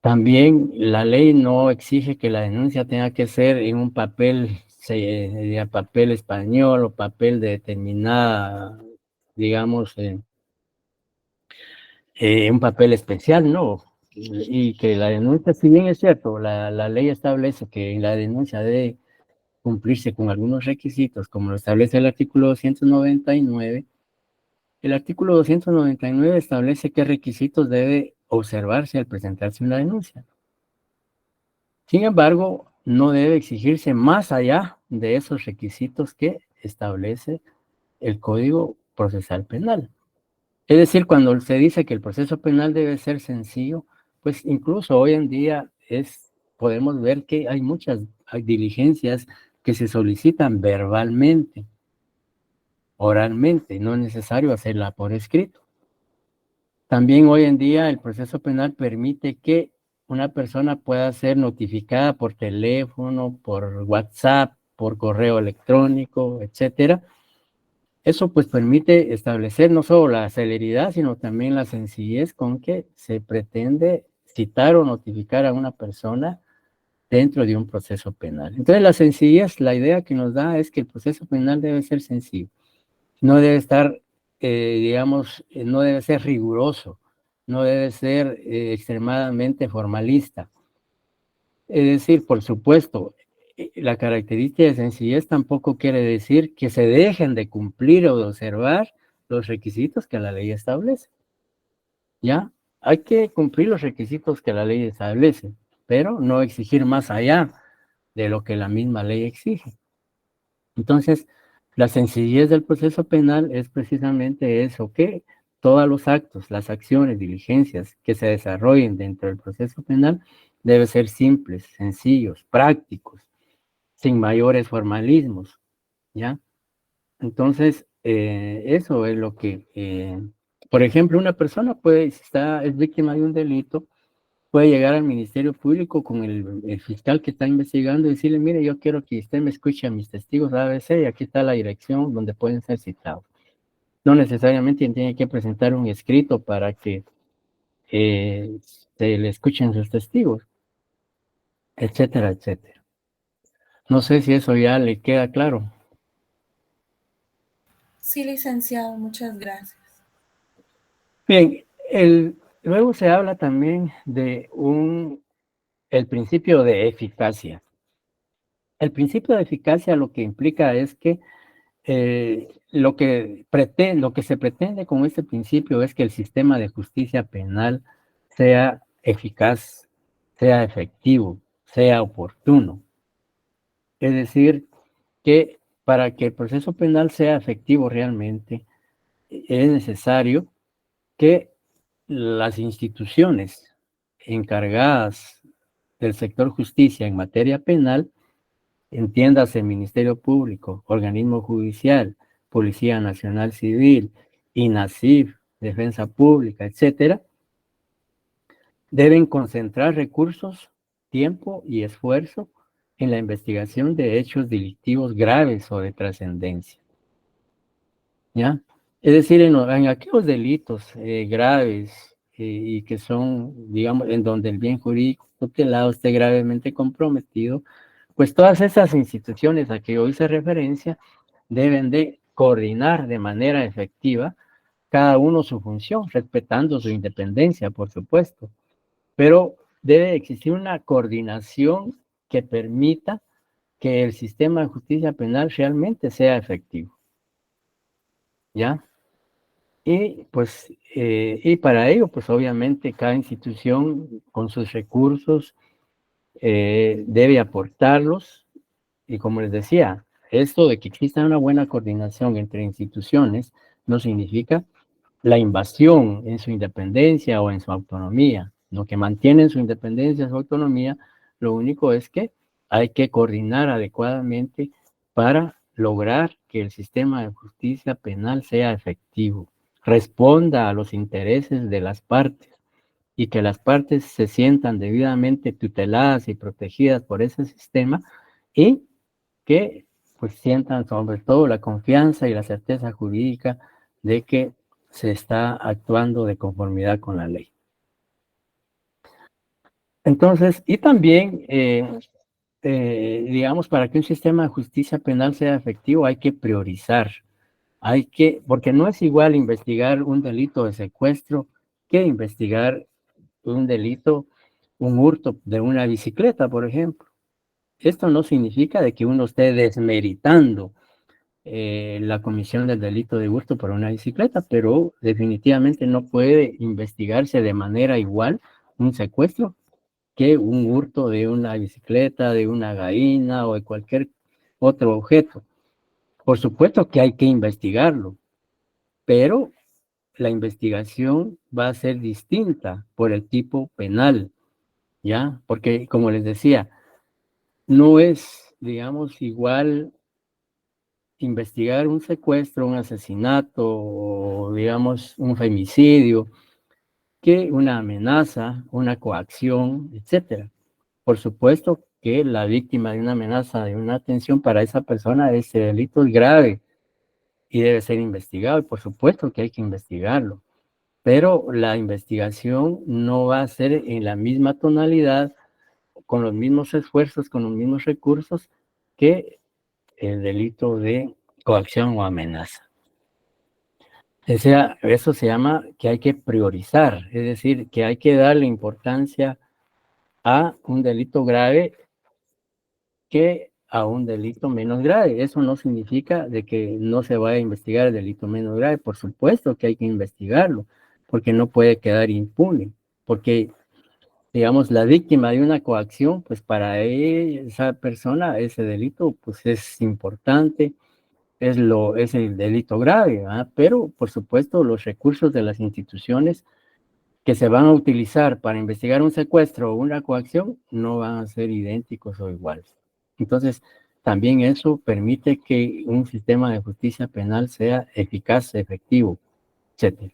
También la ley no exige que la denuncia tenga que ser en un papel, papel español o papel de determinada, digamos, un papel especial, no. Y que la denuncia, si bien es cierto, la ley establece que la denuncia debe cumplirse con algunos requisitos, como lo establece el artículo 299, el artículo 299 establece qué requisitos debe observarse al presentarse una denuncia. Sin embargo, no debe exigirse más allá de esos requisitos que establece el Código Procesal Penal. Es decir, cuando se dice que el proceso penal debe ser sencillo, pues incluso hoy en día podemos ver que hay muchas diligencias que se solicitan verbalmente, oralmente, no es necesario hacerla por escrito. También hoy en día el proceso penal permite que una persona pueda ser notificada por teléfono, por WhatsApp, por correo electrónico, etcétera. Eso pues permite establecer no solo la celeridad, sino también la sencillez con que se pretende citar o notificar a una persona dentro de un proceso penal. Entonces la sencillez, la idea que nos da es que el proceso penal debe ser sencillo. No debe estar, digamos, no debe ser riguroso, no debe ser extremadamente formalista. Es decir, por supuesto, la característica de sencillez tampoco quiere decir que se dejen de cumplir o de observar los requisitos que la ley establece. ¿Ya? Hay que cumplir los requisitos que la ley establece, pero no exigir más allá de lo que la misma ley exige. Entonces, la sencillez del proceso penal es precisamente eso, que todos los actos, las acciones, diligencias que se desarrollen dentro del proceso penal deben ser simples, sencillos, prácticos, sin mayores formalismos, ¿ya? Entonces, eso es lo que, por ejemplo, una persona es víctima de un delito, puede llegar al Ministerio Público con el fiscal que está investigando y decirle, mire, yo quiero que usted me escuche a mis testigos ABC y aquí está la dirección donde pueden ser citados. No necesariamente tiene que presentar un escrito para que se le escuchen sus testigos, etcétera, etcétera. No sé si eso ya le queda claro. Sí, licenciado, muchas gracias. Bien, luego se habla también de el principio de eficacia. El principio de eficacia lo que implica es que lo que se pretende con este principio es que el sistema de justicia penal sea eficaz, sea efectivo, sea oportuno. Es decir, que para que el proceso penal sea efectivo realmente, es necesario que las instituciones encargadas del sector justicia en materia penal, entiéndase Ministerio Público, organismo judicial, Policía Nacional Civil, INASIF, Defensa Pública, etcétera, deben concentrar recursos, tiempo y esfuerzo en la investigación de hechos delictivos graves o de trascendencia. ¿Ya? Es decir, en aquellos delitos graves y que son, digamos, en donde el bien jurídico tutelado esté gravemente comprometido, pues todas esas instituciones a que yo hice referencia deben de coordinar de manera efectiva cada uno su función, respetando su independencia, por supuesto, pero debe existir una coordinación que permita que el sistema de justicia penal realmente sea efectivo. ¿Ya? Y pues, y para ello, pues obviamente cada institución con sus recursos debe aportarlos. Y como les decía, esto de que exista una buena coordinación entre instituciones no significa la invasión en su independencia o en su autonomía. Lo que mantiene su independencia, su autonomía, lo único es que hay que coordinar adecuadamente para lograr que el sistema de justicia penal sea efectivo, responda a los intereses de las partes y que las partes se sientan debidamente tuteladas y protegidas por ese sistema y que pues sientan sobre todo la confianza y la certeza jurídica de que se está actuando de conformidad con la ley. Entonces, y también, digamos, para que un sistema de justicia penal sea efectivo hay que priorizar, porque no es igual investigar un delito de secuestro que investigar un delito, un hurto de una bicicleta, por ejemplo. Esto no significa de que uno esté desmeritando la comisión del delito de hurto por una bicicleta, pero definitivamente no puede investigarse de manera igual un secuestro que un hurto de una bicicleta, de una gallina o de cualquier otro objeto. Por supuesto que hay que investigarlo, pero la investigación va a ser distinta por el tipo penal, ¿ya? Porque, como les decía, no es, digamos, igual investigar un secuestro, un asesinato o, digamos, un femicidio que una amenaza, una coacción, etcétera. Por supuesto que la víctima de una amenaza, de una atención para esa persona, ese delito es grave y debe ser investigado, y por supuesto que hay que investigarlo, pero la investigación no va a ser en la misma tonalidad, con los mismos esfuerzos, con los mismos recursos que el delito de coacción o amenaza. O sea, eso se llama que hay que priorizar, es decir, que hay que darle importancia a un delito grave que a un delito menos grave. Eso no significa de que no se vaya a investigar el delito menos grave. Por supuesto que hay que investigarlo, porque no puede quedar impune, porque, digamos, la víctima de una coacción, pues para esa persona, ese delito, pues es importante, es el delito grave, ¿verdad? Pero, por supuesto, los recursos de las instituciones que se van a utilizar para investigar un secuestro o una coacción no van a ser idénticos o iguales. Entonces, también eso permite que un sistema de justicia penal sea eficaz, efectivo, etc.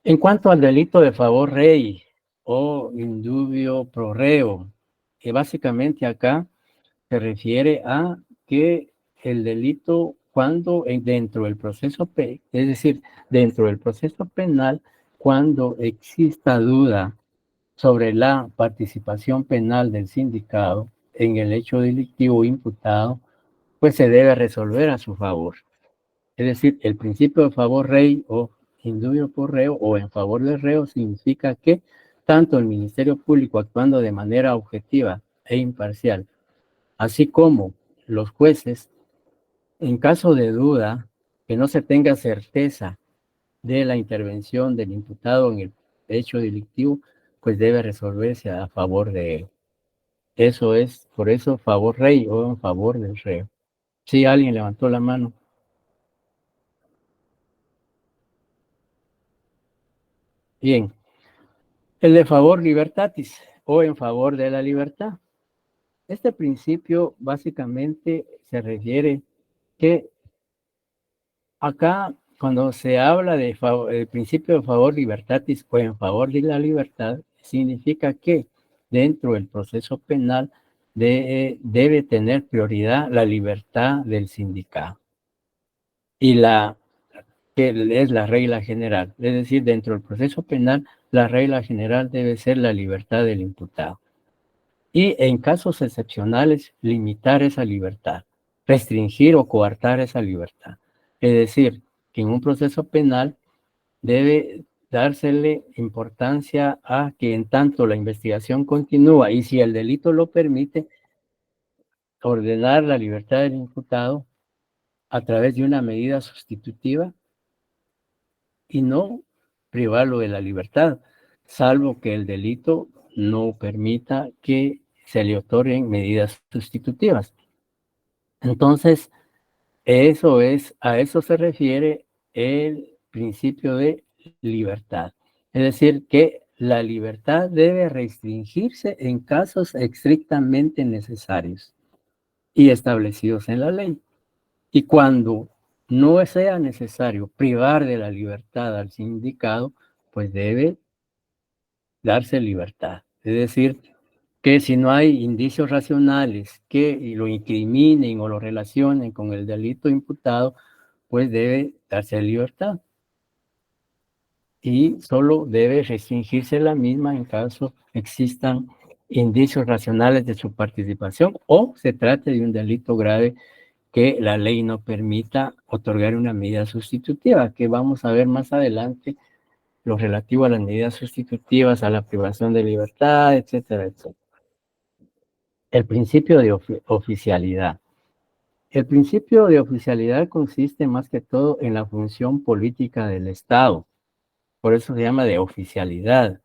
En cuanto al delito de favor rei o indubio pro reo, que básicamente acá se refiere a que el delito cuando dentro del proceso, es decir, dentro del proceso penal, cuando exista duda sobre la participación penal del sindicado en el hecho delictivo imputado, pues se debe resolver a su favor. Es decir, el principio de favor rei o indubio por reo o en favor del reo significa que tanto el Ministerio Público, actuando de manera objetiva e imparcial, así como los jueces, en caso de duda, que no se tenga certeza de la intervención del imputado en el hecho delictivo, pues debe resolverse a favor de él. Eso es, por eso, favor rei o en favor del reo. Sí, alguien levantó la mano. Bien. El de favor libertatis o en favor de la libertad. Este principio básicamente se refiere que acá, cuando se habla de el principio de favor libertatis o en favor de la libertad, significa que dentro del proceso penal debe tener prioridad la libertad del sindicado y que es la regla general. Es decir, dentro del proceso penal, la regla general debe ser la libertad del imputado. Y en casos excepcionales, limitar esa libertad, restringir o coartar esa libertad. Es decir, que en un proceso penal debe dársele importancia a que en tanto la investigación continúa y si el delito lo permite, ordenar la libertad del imputado a través de una medida sustitutiva y no privarlo de la libertad, salvo que el delito no permita que se le otorguen medidas sustitutivas. Entonces, a eso se refiere el principio de libertad. Es decir, que la libertad debe restringirse en casos estrictamente necesarios y establecidos en la ley. Y cuando no sea necesario privar de la libertad al sindicado, pues debe darse libertad. Es decir, que si no hay indicios racionales que lo incriminen o lo relacionen con el delito imputado, pues debe darse libertad. Y solo debe restringirse la misma en caso existan indicios racionales de su participación o se trate de un delito grave que la ley no permita otorgar una medida sustitutiva, que vamos a ver más adelante lo relativo a las medidas sustitutivas, a la privación de libertad, etcétera, etcétera. El principio de oficialidad. El principio de oficialidad consiste más que todo en la función política del Estado. Por eso se llama de oficialidad.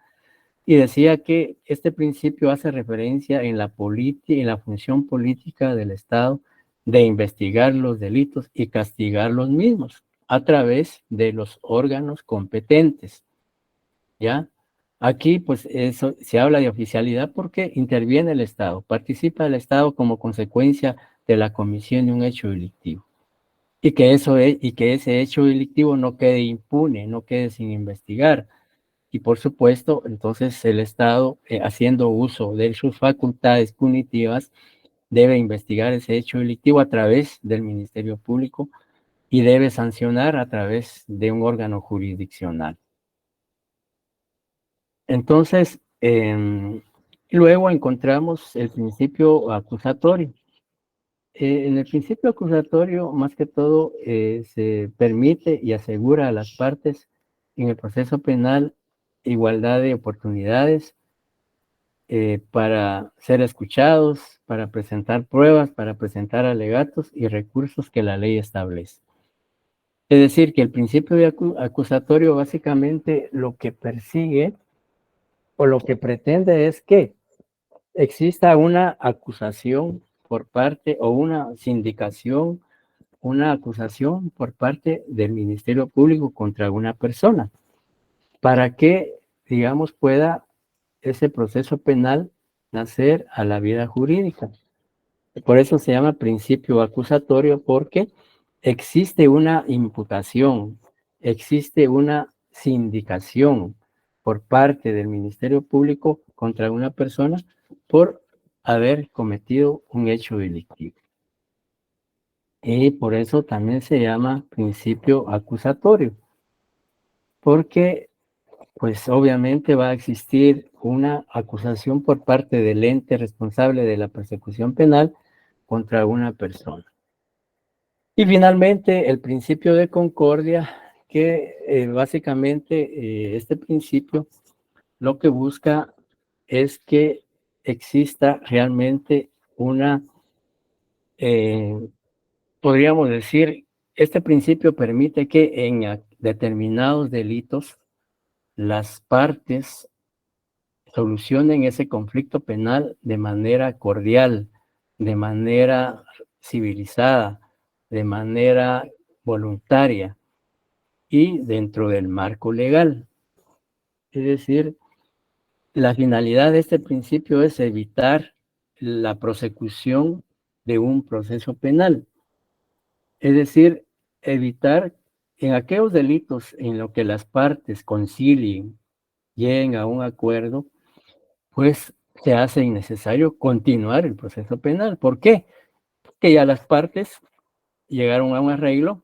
y decía que este principio hace referencia en la función política del Estado de investigar los delitos y castigar los mismos a través de los órganos competentes, ¿ya? Aquí, pues, eso se habla de oficialidad porque interviene el Estado, participa el Estado como consecuencia de la comisión de un hecho delictivo. Y que ese hecho delictivo no quede impune, no quede sin investigar. Y por supuesto, entonces el Estado, haciendo uso de sus facultades punitivas, debe investigar ese hecho delictivo a través del Ministerio Público y debe sancionar a través de un órgano jurisdiccional. Entonces, luego encontramos el principio acusatorio. En el principio acusatorio, más que todo, se permite y asegura a las partes en el proceso penal igualdad de oportunidades para ser escuchados, para presentar pruebas, para presentar alegatos y recursos que la ley establece. Es decir, que el principio de acusatorio básicamente lo que persigue o lo que pretende es que exista una acusación por parte o una sindicación, una acusación por parte del Ministerio Público contra una persona, para que, digamos, pueda ese proceso penal nacer a la vida jurídica. Por eso se llama principio acusatorio, porque existe una imputación, existe una sindicación por parte del Ministerio Público contra una persona por haber cometido un hecho delictivo. Y por eso también se llama principio acusatorio, porque pues obviamente va a existir una acusación por parte del ente responsable de la persecución penal contra una persona. Y finalmente el principio de concordia, que básicamente este principio lo que busca es que exista realmente una, podríamos decir, este principio permite que en determinados delitos las partes solucionen ese conflicto penal de manera cordial, de manera civilizada, de manera voluntaria y dentro del marco legal. Es decir, la finalidad de este principio es evitar la prosecución de un proceso penal. Es decir, evitar en aquellos delitos en los que las partes concilien, lleguen a un acuerdo, pues se hace innecesario continuar el proceso penal. ¿Por qué? Porque ya las partes llegaron a un arreglo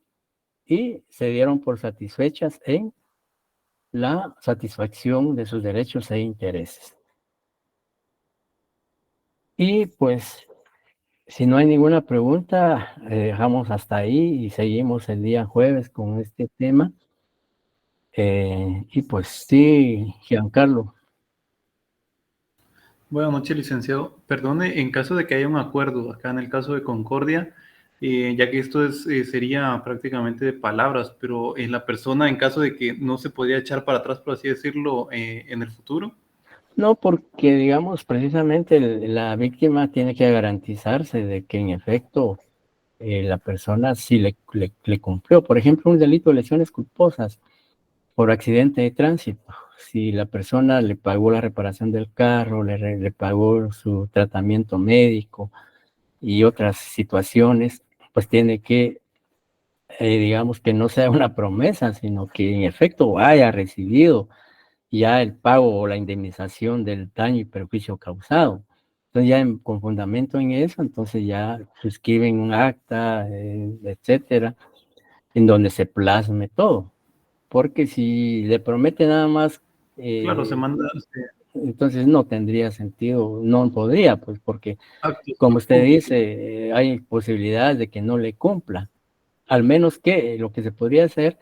y se dieron por satisfechas en la satisfacción de sus derechos e intereses. Y pues, si no hay ninguna pregunta, dejamos hasta ahí y seguimos el día jueves con este tema. Y pues sí, Giancarlo. Buenas noches, licenciado. Perdone, en caso de que haya un acuerdo, acá en el caso de Concordia, ya que esto sería prácticamente de palabras, pero en la persona, en caso de que no se podía echar para atrás, por así decirlo, en el futuro. No, porque digamos, precisamente la víctima tiene que garantizarse de que en efecto la persona sí le cumplió. Por ejemplo, un delito de lesiones culposas por accidente de tránsito. Si la persona le pagó la reparación del carro, le pagó su tratamiento médico y otras situaciones, pues tiene que, digamos, que no sea una promesa, sino que en efecto haya recibido ya el pago o la indemnización del daño y perjuicio causado. Entonces ya con fundamento en eso, entonces ya suscriben un acta, etcétera, en donde se plasme todo. Porque si le promete nada más, Claro, se manda. entonces no tendría sentido, no podría, pues porque, como usted dice, hay posibilidades de que no le cumpla. Al menos que lo que se podría hacer,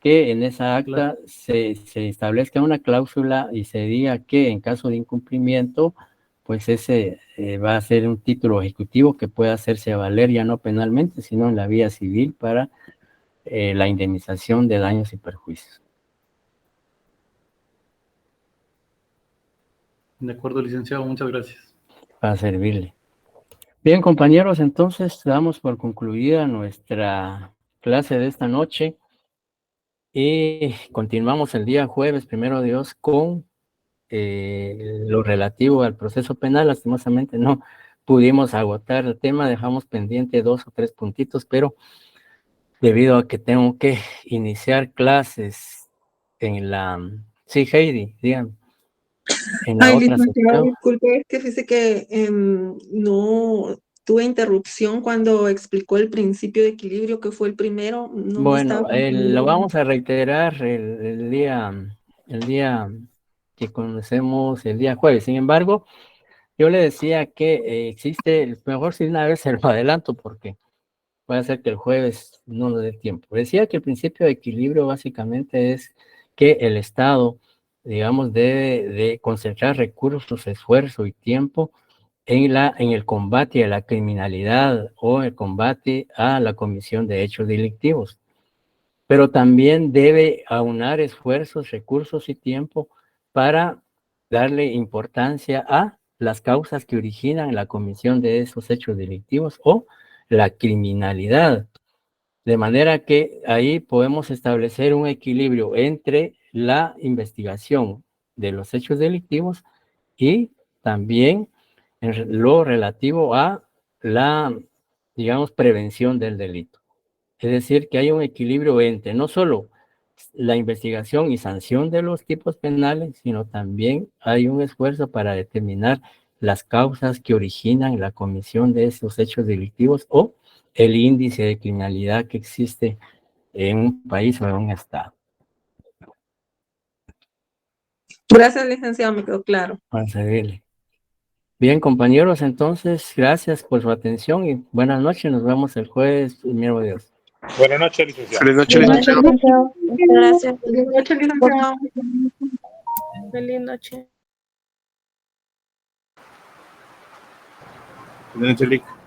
que en esa acta se establezca una cláusula y se diga que en caso de incumplimiento, pues ese va a ser un título ejecutivo que pueda hacerse valer ya no penalmente, sino en la vía civil para la indemnización de daños y perjuicios. De acuerdo, licenciado, muchas gracias. Para servirle. Bien, compañeros, entonces damos por concluida nuestra clase de esta noche y continuamos el día jueves, primero Dios, con lo relativo al proceso penal. Lastimosamente no pudimos agotar el tema, dejamos pendiente 2 o 3 puntitos, pero debido a que tengo que iniciar clases en la... Sí, Heidi, dígame. En la Ay, otra licenciado, sección. disculpe, es que fíjese que no tuve interrupción cuando explicó el principio de equilibrio, que fue el primero, no me estaba Bueno, lo comprendiendo. vamos a reiterar el día que conocemos, el día jueves. Sin embargo, yo le decía que existe, mejor si una vez se lo adelanto porque puede ser que el jueves no nos dé tiempo. Decía que el principio de equilibrio básicamente es que el Estado, digamos, debe de concentrar recursos, esfuerzo y tiempo en el combate a la criminalidad o el combate a la comisión de hechos delictivos, pero también debe aunar esfuerzos, recursos y tiempo para darle importancia a las causas que originan la comisión de esos hechos delictivos o la criminalidad. De manera que ahí podemos establecer un equilibrio entre la investigación de los hechos delictivos y también en lo relativo a la, digamos, prevención del delito. Es decir, que hay un equilibrio entre no solo la investigación y sanción de los tipos penales, sino también hay un esfuerzo para determinar las causas que originan la comisión de esos hechos delictivos o el índice de criminalidad que existe en un país o en un estado. Gracias, licenciado, me quedó claro. Para servirle. Bien, compañeros, entonces, gracias por su atención y buenas noches. Nos vemos el jueves, primero Dios. Buenas noches, licenciado. Feliz noche, licenciado. Muchas gracias. Buenas noches, licenciado. Feliz noche. Feliz noche, Lic.